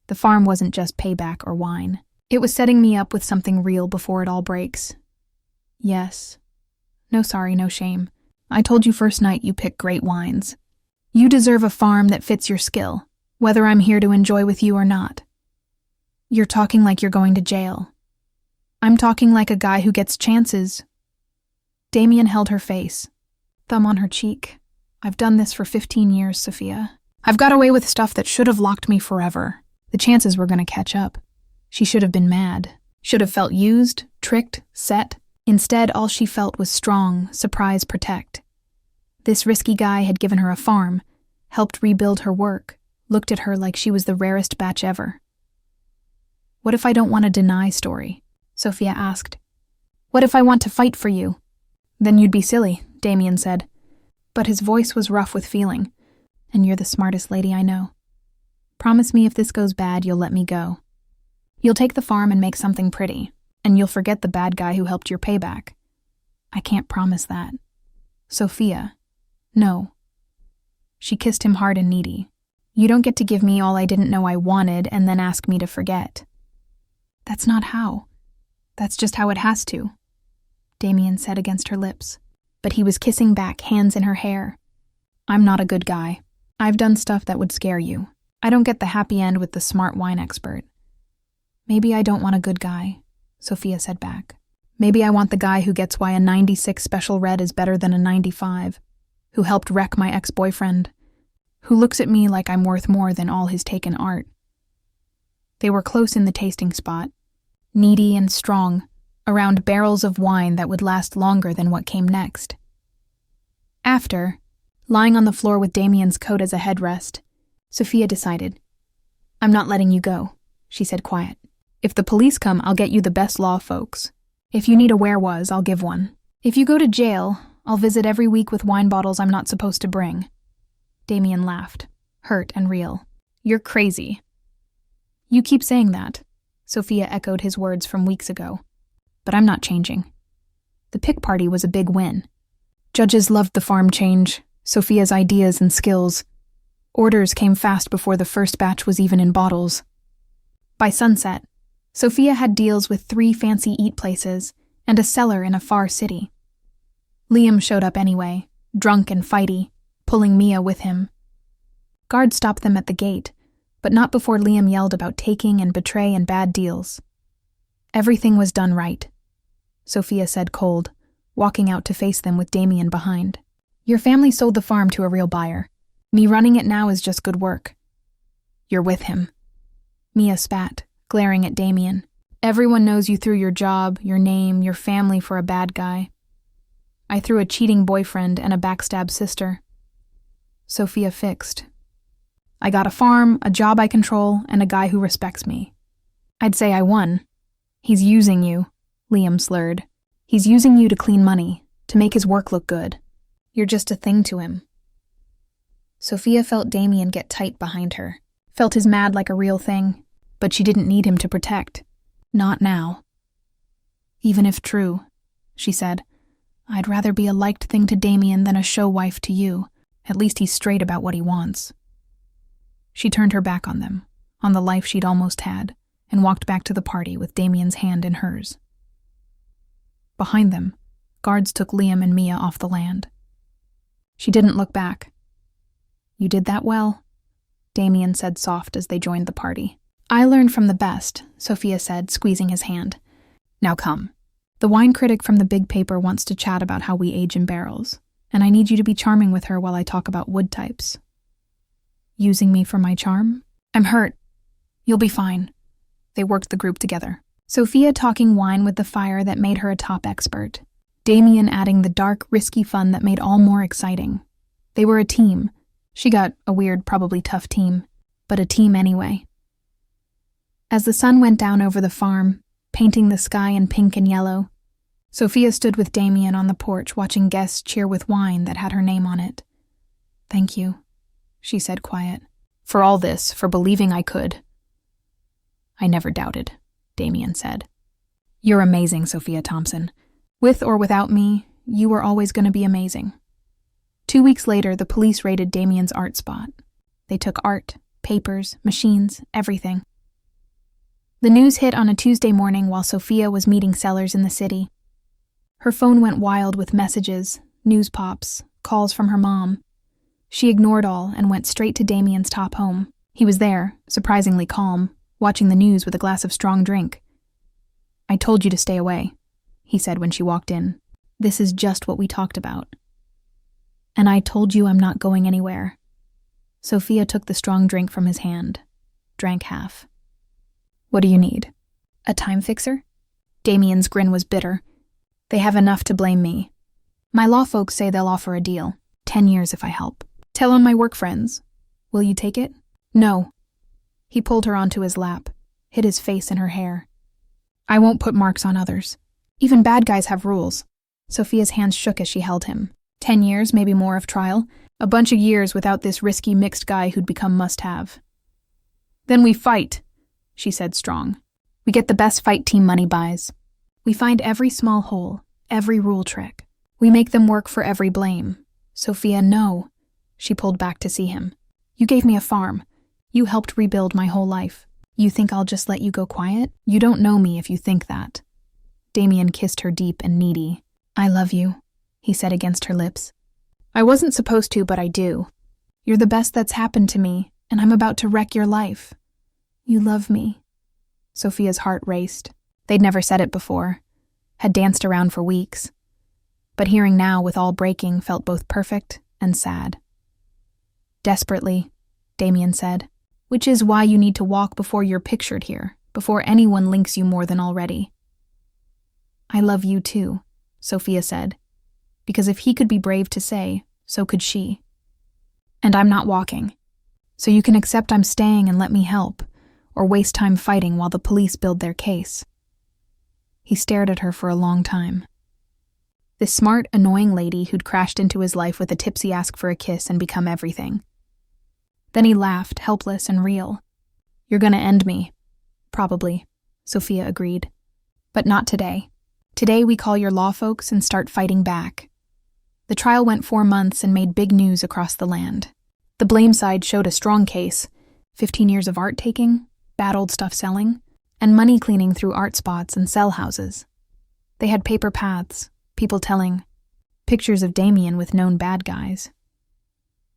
The farm wasn't just payback or wine. It was setting me up with something real before it all breaks. Yes. No sorry, no shame. I told you first night you pick great wines. You deserve a farm that fits your skill, whether I'm here to enjoy with you or not. You're talking like you're going to jail. I'm talking like a guy who gets chances. Damien held her face, thumb on her cheek. I've done this for 15 years, Sophia. I've got away with stuff that should have locked me forever. The chances were going to catch up. She should have been mad. Should have felt used, tricked, set. Instead, all she felt was strong, surprise, protect. This risky guy had given her a farm, helped rebuild her work, looked at her like she was the rarest batch ever. What if I don't want to deny story? Sophia asked. What if I want to fight for you? Then you'd be silly, Damien said. But his voice was rough with feeling. And you're the smartest lady I know. Promise me if this goes bad, you'll let me go. You'll take the farm and make something pretty, and you'll forget the bad guy who helped your payback. I can't promise that. Sophia. No. She kissed him hard and needy. You don't get to give me all I didn't know I wanted and then ask me to forget. That's not how. That's just how it has to, Damien said against her lips. But he was kissing back, hands in her hair. I'm not a good guy. I've done stuff that would scare you. I don't get the happy end with the smart wine expert. Maybe I don't want a good guy, Sophia said back. Maybe I want the guy who gets why a 96 Special Red is better than a 95, who helped wreck my ex-boyfriend, who looks at me like I'm worth more than all his taken art. They were close in the tasting spot, needy and strong, around barrels of wine that would last longer than what came next. After, lying on the floor with Damien's coat as a headrest, Sophia decided, I'm not letting you go, she said quiet. If the police come, I'll get you the best law folks. If you need a where-was, I'll give one. If you go to jail, I'll visit every week with wine bottles I'm not supposed to bring. Damien laughed, hurt and real. You're crazy. You keep saying that, Sophia echoed his words from weeks ago. But I'm not changing. The pick party was a big win. Judges loved the farm change, Sophia's ideas and skills. Orders came fast before the first batch was even in bottles. By sunset, Sophia had deals with 3 fancy eat places and a cellar in a far city. Liam showed up anyway, drunk and fighty, pulling Mia with him. Guards stopped them at the gate, but not before Liam yelled about taking and betray and bad deals. Everything was done right, Sophia said cold, walking out to face them with Damien behind. Your family sold the farm to a real buyer. Me running it now is just good work. You're with him. Mia spat, glaring at Damien. Everyone knows you threw your job, your name, your family for a bad guy. I threw a cheating boyfriend and a backstab sister. Sophia fixed. I got a farm, a job I control, and a guy who respects me. I'd say I won. He's using you, Liam slurred. He's using you to clean money, to make his work look good. You're just a thing to him. Sophia felt Damien get tight behind her, felt his mad like a real thing, but she didn't need him to protect. Not now. Even if true, she said, I'd rather be a liked thing to Damien than a show wife to you. At least he's straight about what he wants. She turned her back on them, on the life she'd almost had, and walked back to the party with Damien's hand in hers. Behind them, guards took Liam and Mia off the land. She didn't look back. You did that well, Damien said soft as they joined the party. I learned from the best, Sophia said, squeezing his hand. Now come. The wine critic from the big paper wants to chat about how we age in barrels, and I need you to be charming with her while I talk about wood types. Using me for my charm? I'm hurt. You'll be fine. They worked the group together. Sophia talking wine with the fire that made her a top expert. Damien adding the dark, risky fun that made all more exciting. They were a team. She got a weird, probably tough team, but a team anyway. As the sun went down over the farm, painting the sky in pink and yellow, Sophia stood with Damien on the porch watching guests cheer with wine that had her name on it. Thank you, she said quiet. For all this, for believing I could. I never doubted, Damien said. You're amazing, Sophia Thompson. With or without me, you were always going to be amazing. 2 weeks later, the police raided Damien's art spot. They took art, papers, machines, everything. The news hit on a Tuesday morning while Sophia was meeting sellers in the city. Her phone went wild with messages, news pops, calls from her mom. She ignored all and went straight to Damien's top home. He was there, surprisingly calm, watching the news with a glass of strong drink. I told you to stay away, he said when she walked in. This is just what we talked about. And I told you I'm not going anywhere. Sophia took the strong drink from his hand, drank half. What do you need? A time fixer? Damien's grin was bitter. They have enough to blame me. My law folks say they'll offer a deal. 10 years if I help. Tell on my work friends. Will you take it? No. He pulled her onto his lap, hid his face in her hair. I won't put marks on others. Even bad guys have rules. Sophia's hands shook as she held him. 10 years, maybe more of trial. A bunch of years without this risky mixed guy who'd become must-have. Then we fight, she said strong. We get the best fight team money buys. We find every small hole, every rule trick. We make them work for every blame. Sophia, no. She pulled back to see him. You gave me a farm. You helped rebuild my whole life. You think I'll just let you go quiet? You don't know me if you think that. Damien kissed her deep and needy. I love you, he said against her lips. I wasn't supposed to, but I do. You're the best that's happened to me, and I'm about to wreck your life. You love me. Sophia's heart raced. They'd never said it before, had danced around for weeks. But hearing now with all breaking felt both perfect and sad. Desperately, Damien said, which is why you need to walk before you're pictured here, before anyone links you more than already. I love you too, Sophia said, because if he could be brave to say, so could she. And I'm not walking, so you can accept I'm staying and let me help, or waste time fighting while the police build their case. He stared at her for a long time. This smart, annoying lady who'd crashed into his life with a tipsy ask for a kiss and become everything. Then he laughed, helpless and real. You're gonna end me. Probably, Sophia agreed. But not today. Today we call your law folks and start fighting back. The trial went 4 months and made big news across the land. The blame side showed a strong case. 15 years of art taking, bad old stuff selling, and money cleaning through art spots and cell houses. They had paper paths, people telling, pictures of Damien with known bad guys.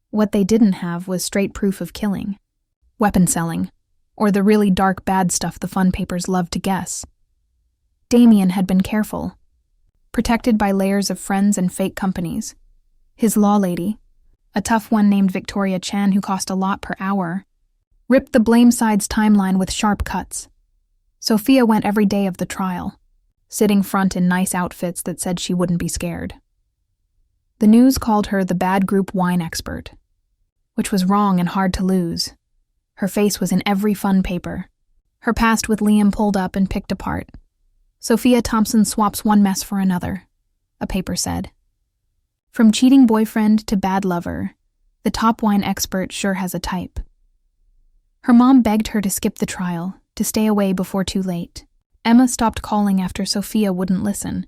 What they didn't have was straight proof of killing, weapon selling, or the really dark bad stuff the fun papers loved to guess. Damien had been careful, protected by layers of friends and fake companies. His law lady, a tough one named Victoria Chen who cost a lot per hour, ripped the blame side's timeline with sharp cuts. Sophia went every day of the trial, sitting front in nice outfits that said she wouldn't be scared. The news called her the bad group wine expert, which was wrong and hard to lose. Her face was in every fun paper, her past with Liam pulled up and picked apart. Sophia Thompson swaps one mess for another, a paper said. From cheating boyfriend to bad lover, the top wine expert sure has a type. Her mom begged her to skip the trial, to stay away before too late. Emma stopped calling after Sophia wouldn't listen.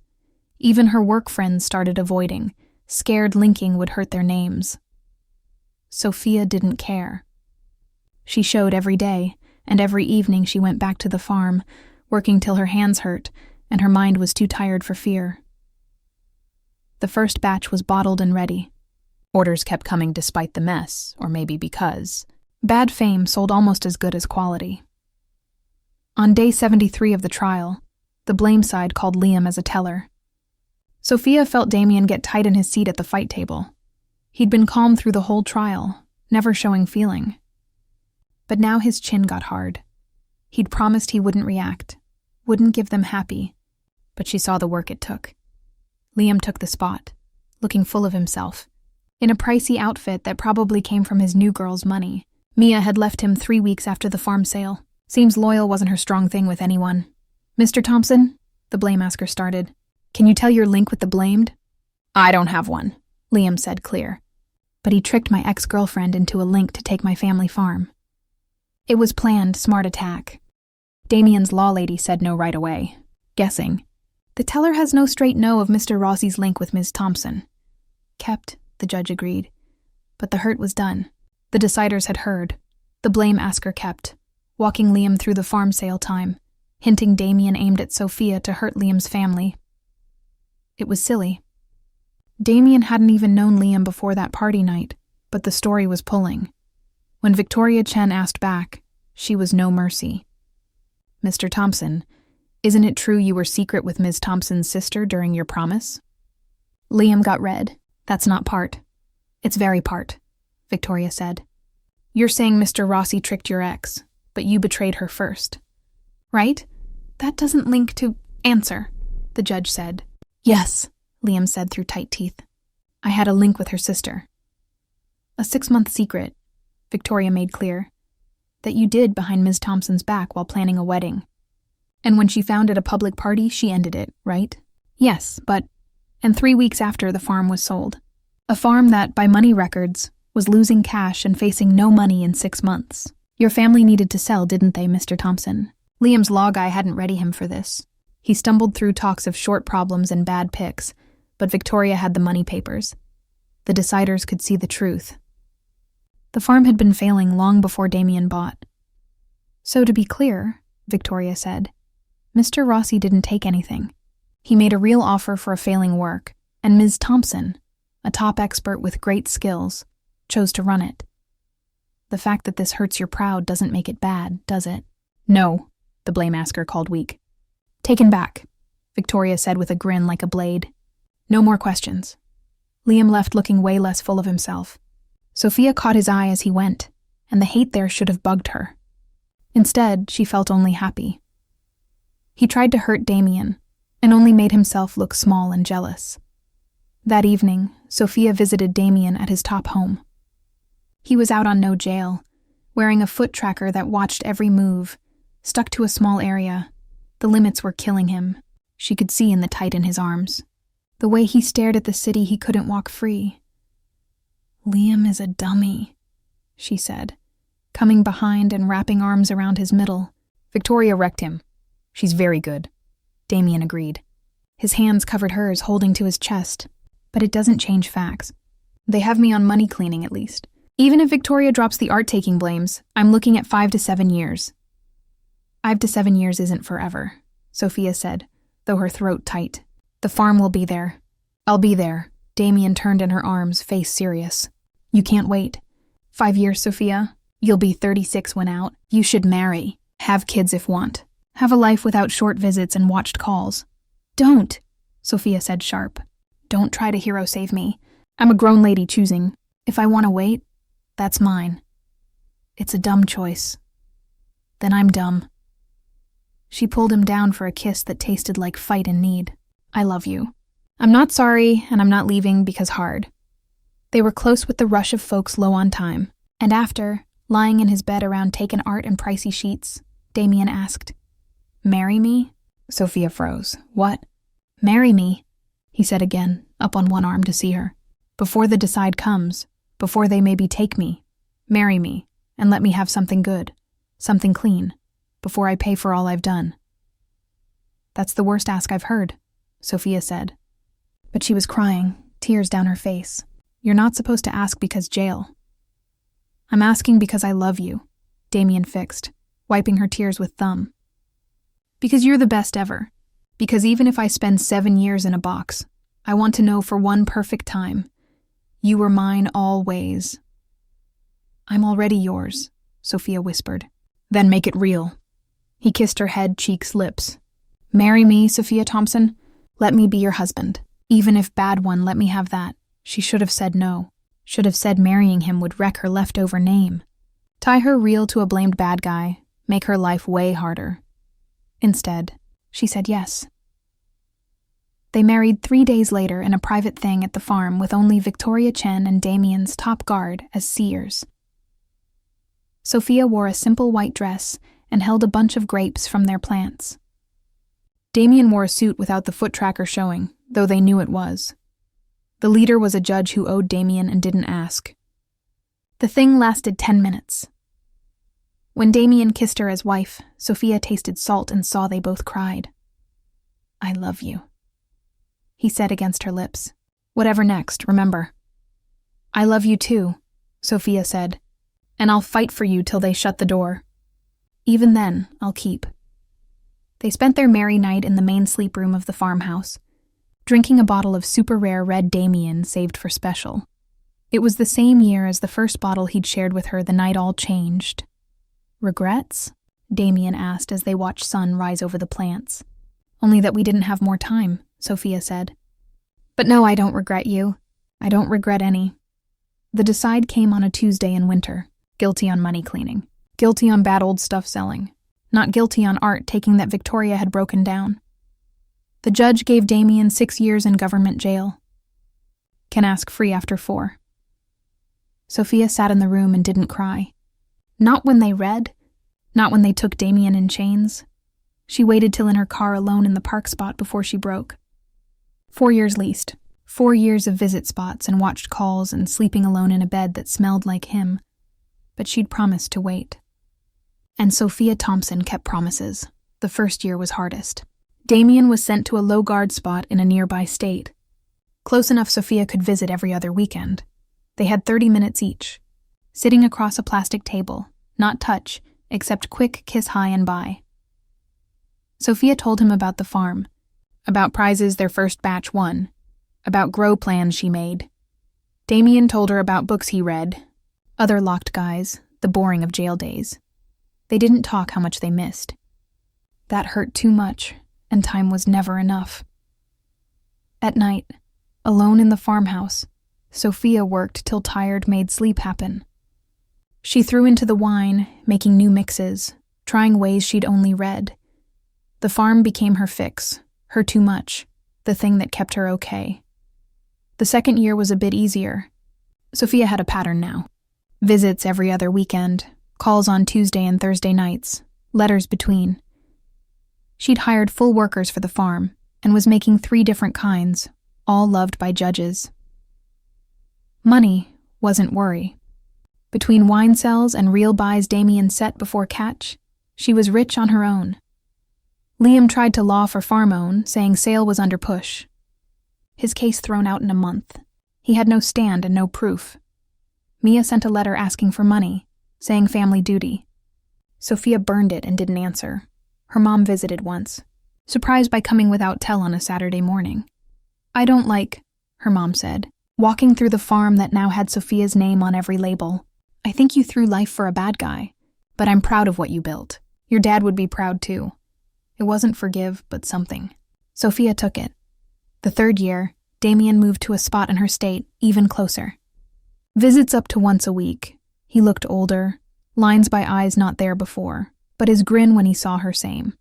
Even her work friends started avoiding, scared linking would hurt their names. Sophia didn't care. She showed every day, and every evening she went back to the farm, working till her hands hurt and her mind was too tired for fear. The first batch was bottled and ready. Orders kept coming despite the mess, or maybe because. Bad fame sold almost as good as quality. On day 73 of the trial, the blame side called Liam as a teller. Sophia felt Damien get tight in his seat at the fight table. He'd been calm through the whole trial, never showing feeling. But now his chin got hard. He'd promised he wouldn't react, wouldn't give them happy, but she saw the work it took. Liam took the spot, looking full of himself, in a pricey outfit that probably came from his new girl's money. Mia had left him 3 weeks after the farm sale. Seems loyal wasn't her strong thing with anyone. Mr. Thompson, the blame asker started. Can you tell your link with the blamed? I don't have one, Liam said clear. But he tricked my ex-girlfriend into a link to take my family farm. It was planned, smart attack. Damien's law lady said no right away, guessing. The teller has no straight no of Mr. Rossi's link with Ms. Thompson. Kept, the judge agreed. But the hurt was done. The deciders had heard. The blame asker kept, walking Liam through the farm sale time, hinting Damien aimed at Sophia to hurt Liam's family. It was silly. Damien hadn't even known Liam before that party night, but the story was pulling. When Victoria Chen asked back, she was no mercy. Mr. Thompson, isn't it true you were secret with Ms. Thompson's sister during your promise? Liam got red. That's not part. It's very part, Victoria said. You're saying Mr. Rossi tricked your ex, but you betrayed her first. Right? That doesn't link to answer, the judge said. Yes, Liam said through tight teeth. I had a link with her sister. A 6-month secret, Victoria made clear, that you did behind Ms. Thompson's back while planning a wedding. And when she found at a public party, she ended it, right? Yes, but... And 3 weeks after, the farm was sold. A farm that, by money records, was losing cash and facing no money in 6 months. Your family needed to sell, didn't they, Mr. Thompson? Liam's law guy hadn't ready him for this. He stumbled through talks of short problems and bad picks, but Victoria had the money papers. The deciders could see the truth. The farm had been failing long before Damien bought. So to be clear, Victoria said, Mr. Rossi didn't take anything. He made a real offer for a failing work, and Ms. Thompson, a top expert with great skills, chose to run it. The fact that this hurts your pride doesn't make it bad, does it? No, the blame asker called weak. Taken back, Victoria said with a grin like a blade. No more questions. Liam left looking way less full of himself. Sophia caught his eye as he went, and the hate there should have bugged her. Instead, she felt only happy. He tried to hurt Damien, and only made himself look small and jealous. That evening, Sophia visited Damien at his top home. He was out on no jail, wearing a foot tracker that watched every move, stuck to a small area. The limits were killing him. She could see in the tight in his arms. The way he stared at the city he couldn't walk free. Liam is a dummy, she said, coming behind and wrapping arms around his middle. Victoria wrecked him. She's very good. Damien agreed. His hands covered hers, holding to his chest. But it doesn't change facts. They have me on money cleaning, at least. Even if Victoria drops the art-taking blames, I'm looking at 5 to 7 years. 5 to 7 years isn't forever, Sophia said, though her throat tight. The farm will be there. I'll be there. Damien turned in her arms, face serious. You can't wait. 5 years, Sophia. You'll be 36 when out. You should marry. Have kids if want. Have a life without short visits and watched calls. Don't, Sophia said sharp. Don't try to hero save me. I'm a grown lady choosing. If I want to wait, that's mine. It's a dumb choice. Then I'm dumb. She pulled him down for a kiss that tasted like fight and need. I love you. I'm not sorry, and I'm not leaving because hard. They were close with the rush of folks low on time, and after, lying in his bed around taken art and pricey sheets, Damien asked, Marry me? Sophia froze. What? Marry me, he said again, up on one arm to see her. Before the decide comes, before they maybe take me, marry me, and let me have something good, something clean, before I pay for all I've done. That's the worst ask I've heard, Sophia said. But she was crying, tears down her face. You're not supposed to ask because jail. I'm asking because I love you, Damien fixed, wiping her tears with thumb. Because you're the best ever. Because even if I spend 7 years in a box, I want to know for one perfect time, you were mine always. I'm already yours, Sophia whispered. Then make it real. He kissed her head, cheeks, lips. Marry me, Sophia Thompson. Let me be your husband. Even if bad one, let me have that. She should have said no. Should have said marrying him would wreck her leftover name. Tie her real to a blamed bad guy. Make her life way harder. Instead, she said yes. They married 3 days later in a private thing at the farm with only Victoria Chen and Damien's top guard as seers. Sophia wore a simple white dress and held a bunch of grapes from their plants. Damien wore a suit without the foot tracker showing, though they knew it was. The leader was a judge who owed Damien and didn't ask. The thing lasted 10 minutes. When Damien kissed her as wife, Sophia tasted salt and saw they both cried. I love you, he said against her lips. Whatever next, remember. I love you too, Sophia said, and I'll fight for you till they shut the door. Even then, I'll keep. They spent their merry night in the main sleep room of the farmhouse, drinking a bottle of super rare red Damien saved for special. It was the same year as the first bottle he'd shared with her the night all changed. Regrets? Damien asked as they watched sun rise over the plants. Only that we didn't have more time, Sophia said. But no, I don't regret you. I don't regret any. The decide came on a Tuesday in winter. Guilty on money cleaning. Guilty on bad old stuff selling. Not guilty on art taking that Victoria had broken down. The judge gave Damien 6 years in government jail. Can ask free after 4. Sophia sat in the room and didn't cry. Not when they read. Not when they took Damien in chains. She waited till in her car alone in the park spot before she broke. 4 years leased. 4 years of visit spots and watched calls and sleeping alone in a bed that smelled like him. But she'd promised to wait. And Sophia Thompson kept promises. The first year was hardest. Damien was sent to a low-guard spot in a nearby state. Close enough Sophia could visit every other weekend. They had 30 minutes each. Sitting across a plastic table, not touch, except quick kiss hi and bye. Sophia told him about the farm, about prizes their first batch won, about grow plans she made. Damien told her about books he read, other locked guys, the boring of jail days. They didn't talk how much they missed. That hurt too much, and time was never enough. At night, alone in the farmhouse, Sophia worked till tired made sleep happen. She threw into the wine, making new mixes, trying ways she'd only read. The farm became her fix, her too much, the thing that kept her okay. The second year was a bit easier. Sophia had a pattern now. Visits every other weekend, calls on Tuesday and Thursday nights, letters between. She'd hired full workers for the farm and was making 3 different kinds, all loved by judges. Money wasn't worry. Between wine cells and real buys Damien set before catch, she was rich on her own. Liam tried to law for farm own, saying sale was under push. His case thrown out in a month. He had no stand and no proof. Mia sent a letter asking for money, saying family duty. Sophia burned it and didn't answer. Her mom visited once, surprised by coming without tell on a Saturday morning. I don't like, her mom said, walking through the farm that now had Sophia's name on every label. I think you threw life for a bad guy, but I'm proud of what you built. Your dad would be proud too. It wasn't forgive, but something. Sophia took it. The third year, Damien moved to a spot in her state, even closer. Visits up to once a week. He looked older, lines by eyes not there before, but his grin when he saw her same.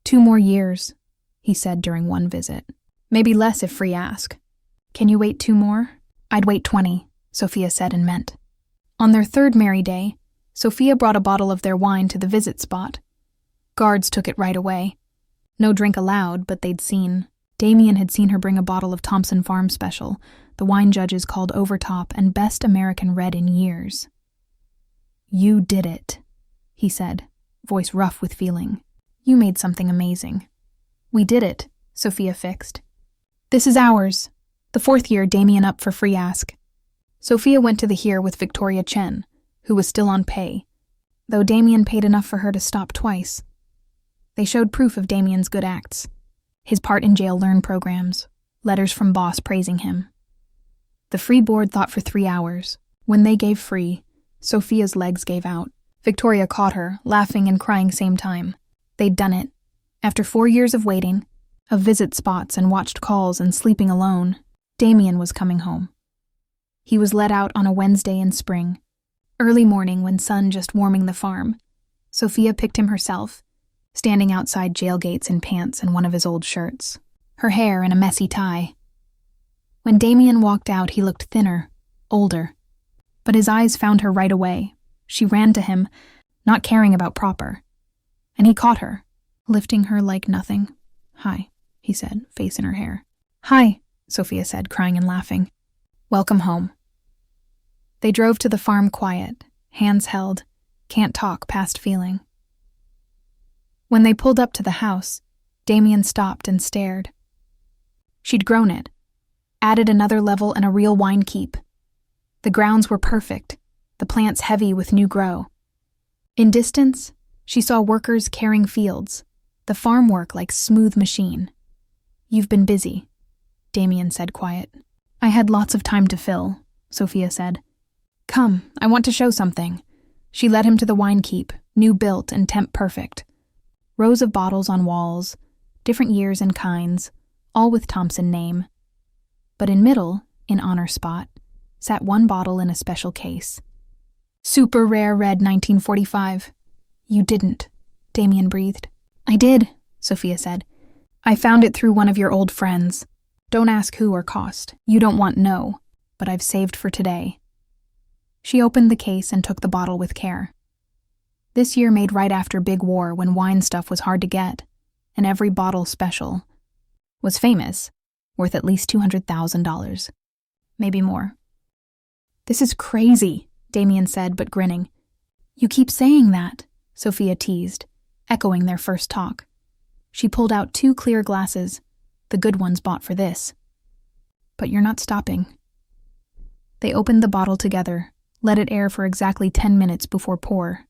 2 more years, he said during one visit. Maybe less if free ask. Can you wait 2 more? I'd wait 20, Sophia said and meant. On their third merry day, Sophia brought a bottle of their wine to the visit spot. Guards took it right away. No drink allowed, but they'd seen. Damien had seen her bring a bottle of Thompson Farm Special, the wine judges called Overtop and Best American Red in years. You did it, he said, voice rough with feeling. You made something amazing. We did it, Sophia fixed. This is ours. The 4th year, Damien up for free ask. Sophia went to the here with Victoria Chen, who was still on pay, though Damien paid enough for her to stop twice. They showed proof of Damien's good acts. His part in jail learn programs, letters from boss praising him. The free board thought for 3 hours. When they gave free, Sophia's legs gave out. Victoria caught her, laughing and crying same time. They'd done it. After 4 years of waiting, of visit spots and watched calls and sleeping alone, Damien was coming home. He was let out on a Wednesday in spring. Early morning when sun just warming the farm. Sophia picked him herself, standing outside jail gates in pants and one of his old shirts, her hair in a messy tie. When Damien walked out, he looked thinner, older. But his eyes found her right away. She ran to him, not caring about proper. And he caught her, lifting her like nothing. Hi, he said, face in her hair. Hi, Sophia said, crying and laughing. Welcome home. They drove to the farm quiet, hands held, can't talk past feeling. When they pulled up to the house, Damien stopped and stared. She'd grown it, added another level and a real wine keep. The grounds were perfect, the plants heavy with new grow. In distance, she saw workers carrying fields, the farm work like smooth machine. You've been busy, Damien said quiet. I had lots of time to fill, Sophia said. Come, I want to show something. She led him to the wine keep, new built and temp perfect. Rows of bottles on walls, different years and kinds, all with Thompson name. But in middle, in honor spot, sat one bottle in a special case. Super rare red 1945. You didn't, Damien breathed. I did, Sophia said. I found it through one of your old friends. Don't ask who or cost. You don't want no, but I've saved for today. She opened the case and took the bottle with care. This year made right after Big War when wine stuff was hard to get, and every bottle special was famous, worth at least $200,000. Maybe more. This is crazy, Damien said, but grinning. You keep saying that, Sophia teased, echoing their first talk. She pulled out 2 clear glasses, the good ones bought for this. But you're not stopping. They opened the bottle together, let it air for exactly 10 minutes before pour.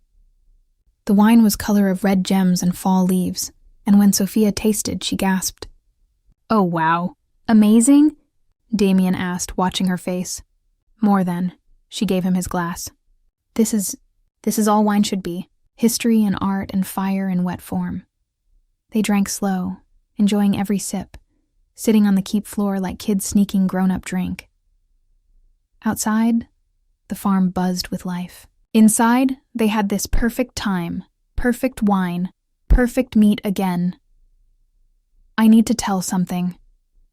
The wine was color of red gems and fall leaves, and when Sophia tasted, she gasped. Oh, wow. Amazing? Damien asked, watching her face. More than. She gave him his glass. This is all wine should be. History and art and fire in wet form. They drank slow, enjoying every sip, sitting on the keep floor like kids sneaking grown-up drink. Outside, the farm buzzed with life. Inside, they had this perfect time, perfect wine, perfect meat again. I need to tell something,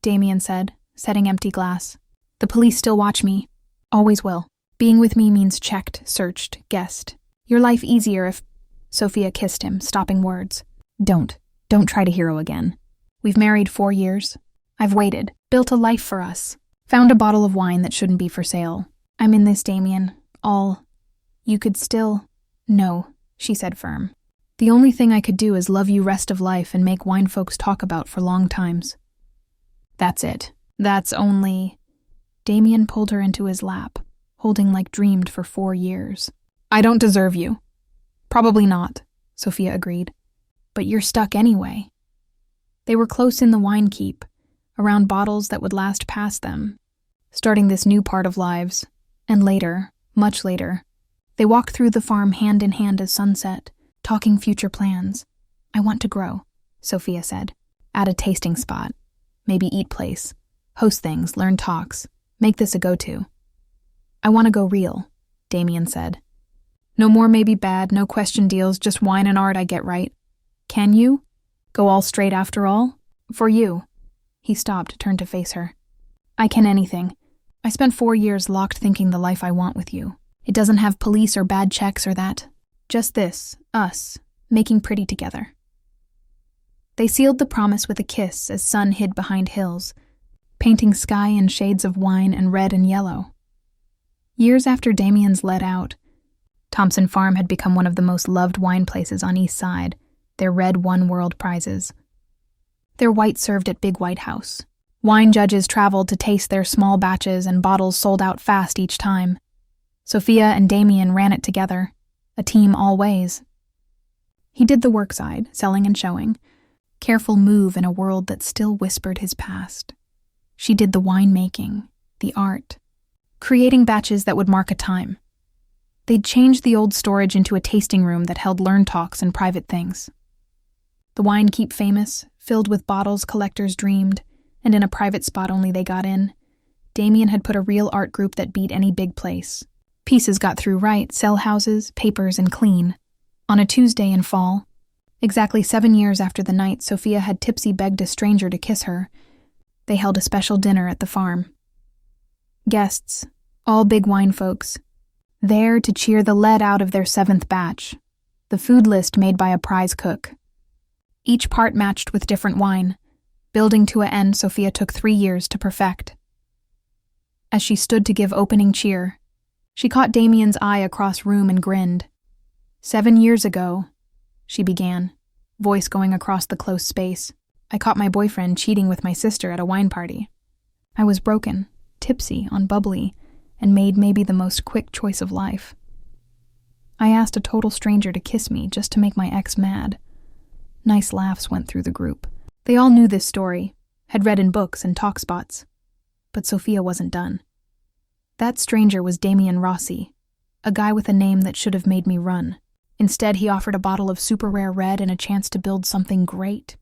Damien said, setting empty glass. The police still watch me. Always will. Being with me means checked, searched, guessed. Your life easier if... Sophia kissed him, stopping words. Don't try to hero again. We've married 4 years. I've waited, built a life for us. Found a bottle of wine that shouldn't be for sale. I'm in this, Damien. You could still... No, she said firm. The only thing I could do is love you rest of life and make wine folks talk about for long times. That's it. That's only... Damien pulled her into his lap, holding like dreamed for 4 years. I don't deserve you. Probably not, Sophia agreed. But you're stuck anyway. They were close in the wine keep, around bottles that would last past them, starting this new part of lives. And later, much later, they walked through the farm hand in hand as sunset, talking future plans. "I want to grow," Sophia said. "Add a tasting spot. Maybe eat place. Host things, learn talks. Make this a go-to." "I want to go real," Damien said. "No more maybe bad, no question deals, just wine and art I get right. Can you? Go all straight after all? For you." He stopped, turned to face her. "I can anything. I spent 4 years locked thinking the life I want with you. It doesn't have police or bad checks or that. Just this, us, making pretty together." They sealed the promise with a kiss as sun hid behind hills, painting sky in shades of wine and red and yellow. Years after Damien's let out, Thompson Farm had become one of the most loved wine places on East Side. Their red won world prizes. Their white served at Big White House. Wine judges traveled to taste their small batches and bottles sold out fast each time. Sophia and Damien ran it together, a team all ways. He did the work side, selling and showing, careful move in a world that still whispered his past. She did the winemaking, the art, creating batches that would mark a time. They'd changed the old storage into a tasting room that held learn talks and private things. The wine keep famous, filled with bottles collectors dreamed, and in a private spot only they got in. Damien had put a real art group that beat any big place. Pieces got through right, sell houses, papers, and clean. On a Tuesday in fall, exactly 7 years after the night Sophia had tipsy begged a stranger to kiss her, they held a special dinner at the farm. Guests, all big wine folks, there to cheer the lead out of their 7th batch, the food list made by a prize cook. Each part matched with different wine, building to an end Sophia took 3 years to perfect. As she stood to give opening cheer, she caught Damien's eye across room and grinned. 7 years ago, she began, voice going across the close space, I caught my boyfriend cheating with my sister at a wine party. I was broken, tipsy, on bubbly, and made maybe the most quick choice of life. I asked a total stranger to kiss me just to make my ex mad. Nice laughs went through the group. They all knew this story, had read in books and talk spots. But Sophia wasn't done. That stranger was Damien Rossi, a guy with a name that should have made me run. Instead, he offered a bottle of super rare red and a chance to build something great.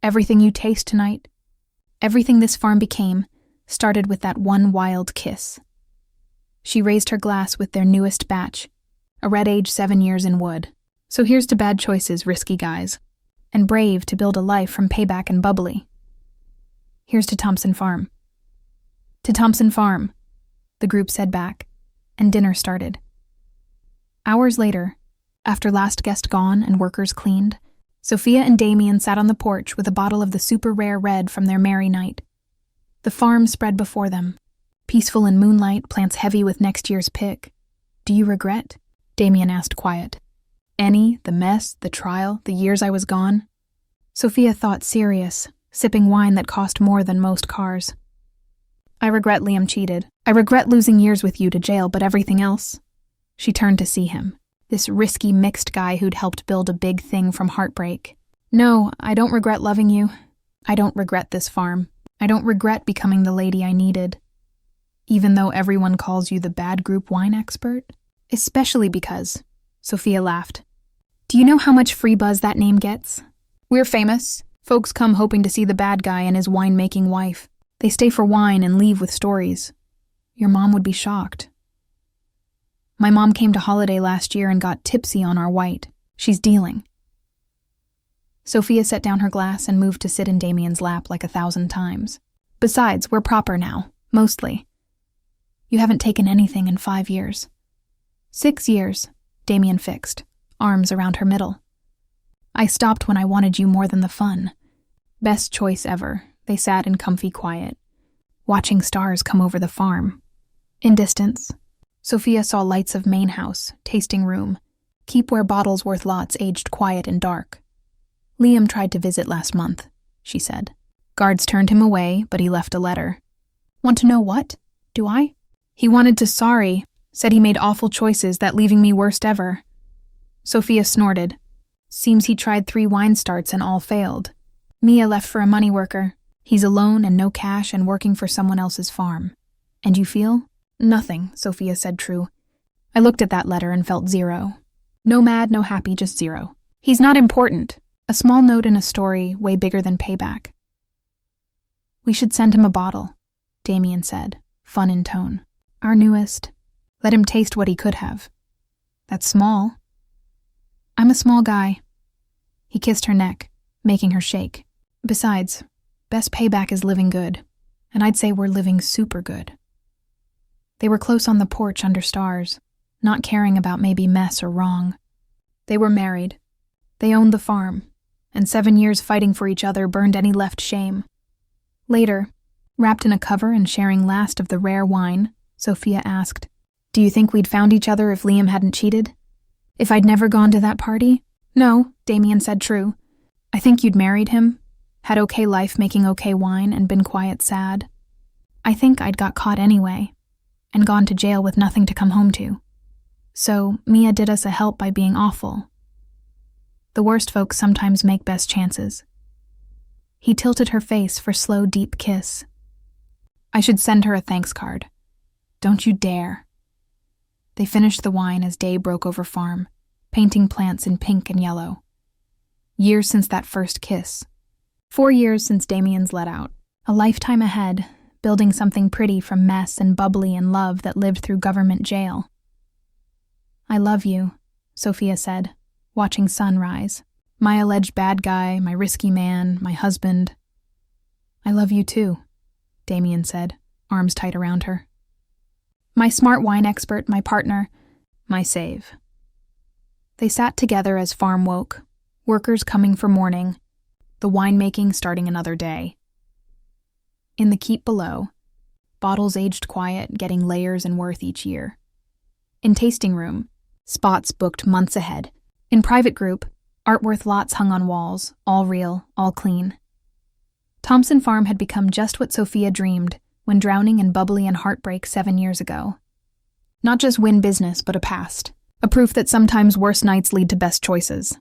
Everything you taste tonight, everything this farm became, started with that one wild kiss. She raised her glass with their newest batch, a red aged 7 years in wood. So here's to bad choices, risky guys, and brave to build a life from payback and bubbly. Here's to Thompson Farm. To Thompson Farm, the group said back, and dinner started. Hours later, after last guest gone and workers cleaned, Sophia and Damien sat on the porch with a bottle of the super rare red from their merry night. The farm spread before them, peaceful in moonlight, plants heavy with next year's pick. Do you regret? Damien asked quiet. Any, the mess, the trial, the years I was gone? Sophia thought serious, sipping wine that cost more than most cars. I regret Liam cheated. I regret losing years with you to jail, but everything else. She turned to see him, this risky mixed guy who'd helped build a big thing from heartbreak. No, I don't regret loving you. I don't regret this farm. I don't regret becoming the lady I needed. Even though everyone calls you the bad group wine expert? Especially because, Sophia laughed. Do you know how much free buzz that name gets? We're famous. Folks come hoping to see the bad guy and his wine-making wife. They stay for wine and leave with stories. Your mom would be shocked. My mom came to holiday last year and got tipsy on our white. She's dealing. Sophia set down her glass and moved to sit in Damien's lap like 1,000 times. Besides, we're proper now, mostly. You haven't taken anything in 5 years. 6 years, Damien fixed, arms around her middle. I stopped when I wanted you more than the fun. Best choice ever. They sat in comfy quiet, watching stars come over the farm. In distance, Sophia saw lights of main house, tasting room, keep where bottles worth lots aged quiet and dark. Liam tried to visit last month, she said. Guards turned him away, but he left a letter. Want to know what? Do I? He wanted to sorry, said he made awful choices that leaving me worst ever. Sophia snorted. Seems he tried 3 wine starts and all failed. Mia left for a money worker. He's alone and no cash and working for someone else's farm. And you feel? Nothing, Sophia said true. I looked at that letter and felt zero. No mad, no happy, just zero. He's not important. A small note in a story way bigger than payback. We should send him a bottle, Damien said, fun in tone. Our newest. Let him taste what he could have. That's small. I'm a small guy. He kissed her neck, making her shake. Besides, best payback is living good, and I'd say we're living super good. They were close on the porch under stars, not caring about maybe mess or wrong. They were married. They owned the farm, and 7 years fighting for each other burned any left shame. Later, wrapped in a cover and sharing last of the rare wine, Sophia asked, "Do you think we'd found each other if Liam hadn't cheated? If I'd never gone to that party?" "No," Damien said true. "I think you'd married him, had okay life making okay wine, and been quiet sad. I think I'd got caught anyway, and gone to jail with nothing to come home to. So Mia did us a help by being awful. The worst folks sometimes make best chances." He tilted her face for slow, deep kiss. "I should send her a thanks card. Don't you dare." They finished the wine as day broke over farm, painting plants in pink and yellow. Years since that first kiss. 4 years since Damien's let out. A lifetime ahead, building something pretty from mess and bubbly and love that lived through government jail. "I love you," Sophia said, watching sun rise. "My alleged bad guy, my risky man, my husband." "I love you too," Damien said, arms tight around her. "My smart wine expert, my partner, my save." They sat together as farm woke, workers coming for morning, the winemaking starting another day. In the keep below, bottles aged quiet, getting layers and worth each year. In tasting room, spots booked months ahead. In private group, art-worth lots hung on walls, all real, all clean. Thompson Farm had become just what Sophia dreamed when drowning in bubbly and heartbreak 7 years ago. Not just win business, but a past. A proof that sometimes worst nights lead to best choices.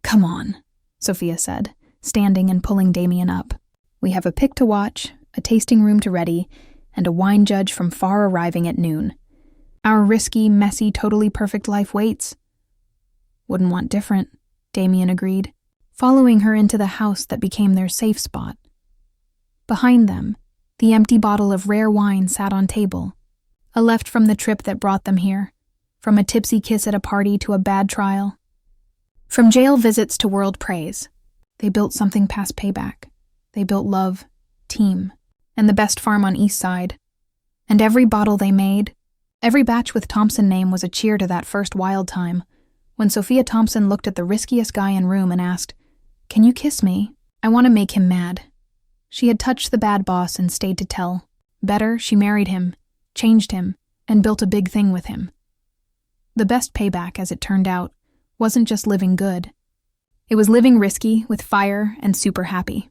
"Come on," Sophia said, standing and pulling Damien up. "We have a pick to watch, a tasting room to ready, and a wine judge from far arriving at noon. Our risky, messy, totally perfect life waits." "Wouldn't want different," Damien agreed, following her into the house that became their safe spot. Behind them, the empty bottle of rare wine sat on table, a left from the trip that brought them here, from a tipsy kiss at a party to a bad trial. From jail visits to world praise, they built something past payback. They built love, team, and the best farm on East Side. And every bottle they made, every batch with Thompson name was a cheer to that first wild time, when Sophia Thompson looked at the riskiest guy in room and asked, "Can you kiss me? I want to make him mad." She had touched the bad boss and stayed to tell. Better, she married him, changed him, and built a big thing with him. The best payback, as it turned out, wasn't just living good. It was living risky, with fire, and super happy.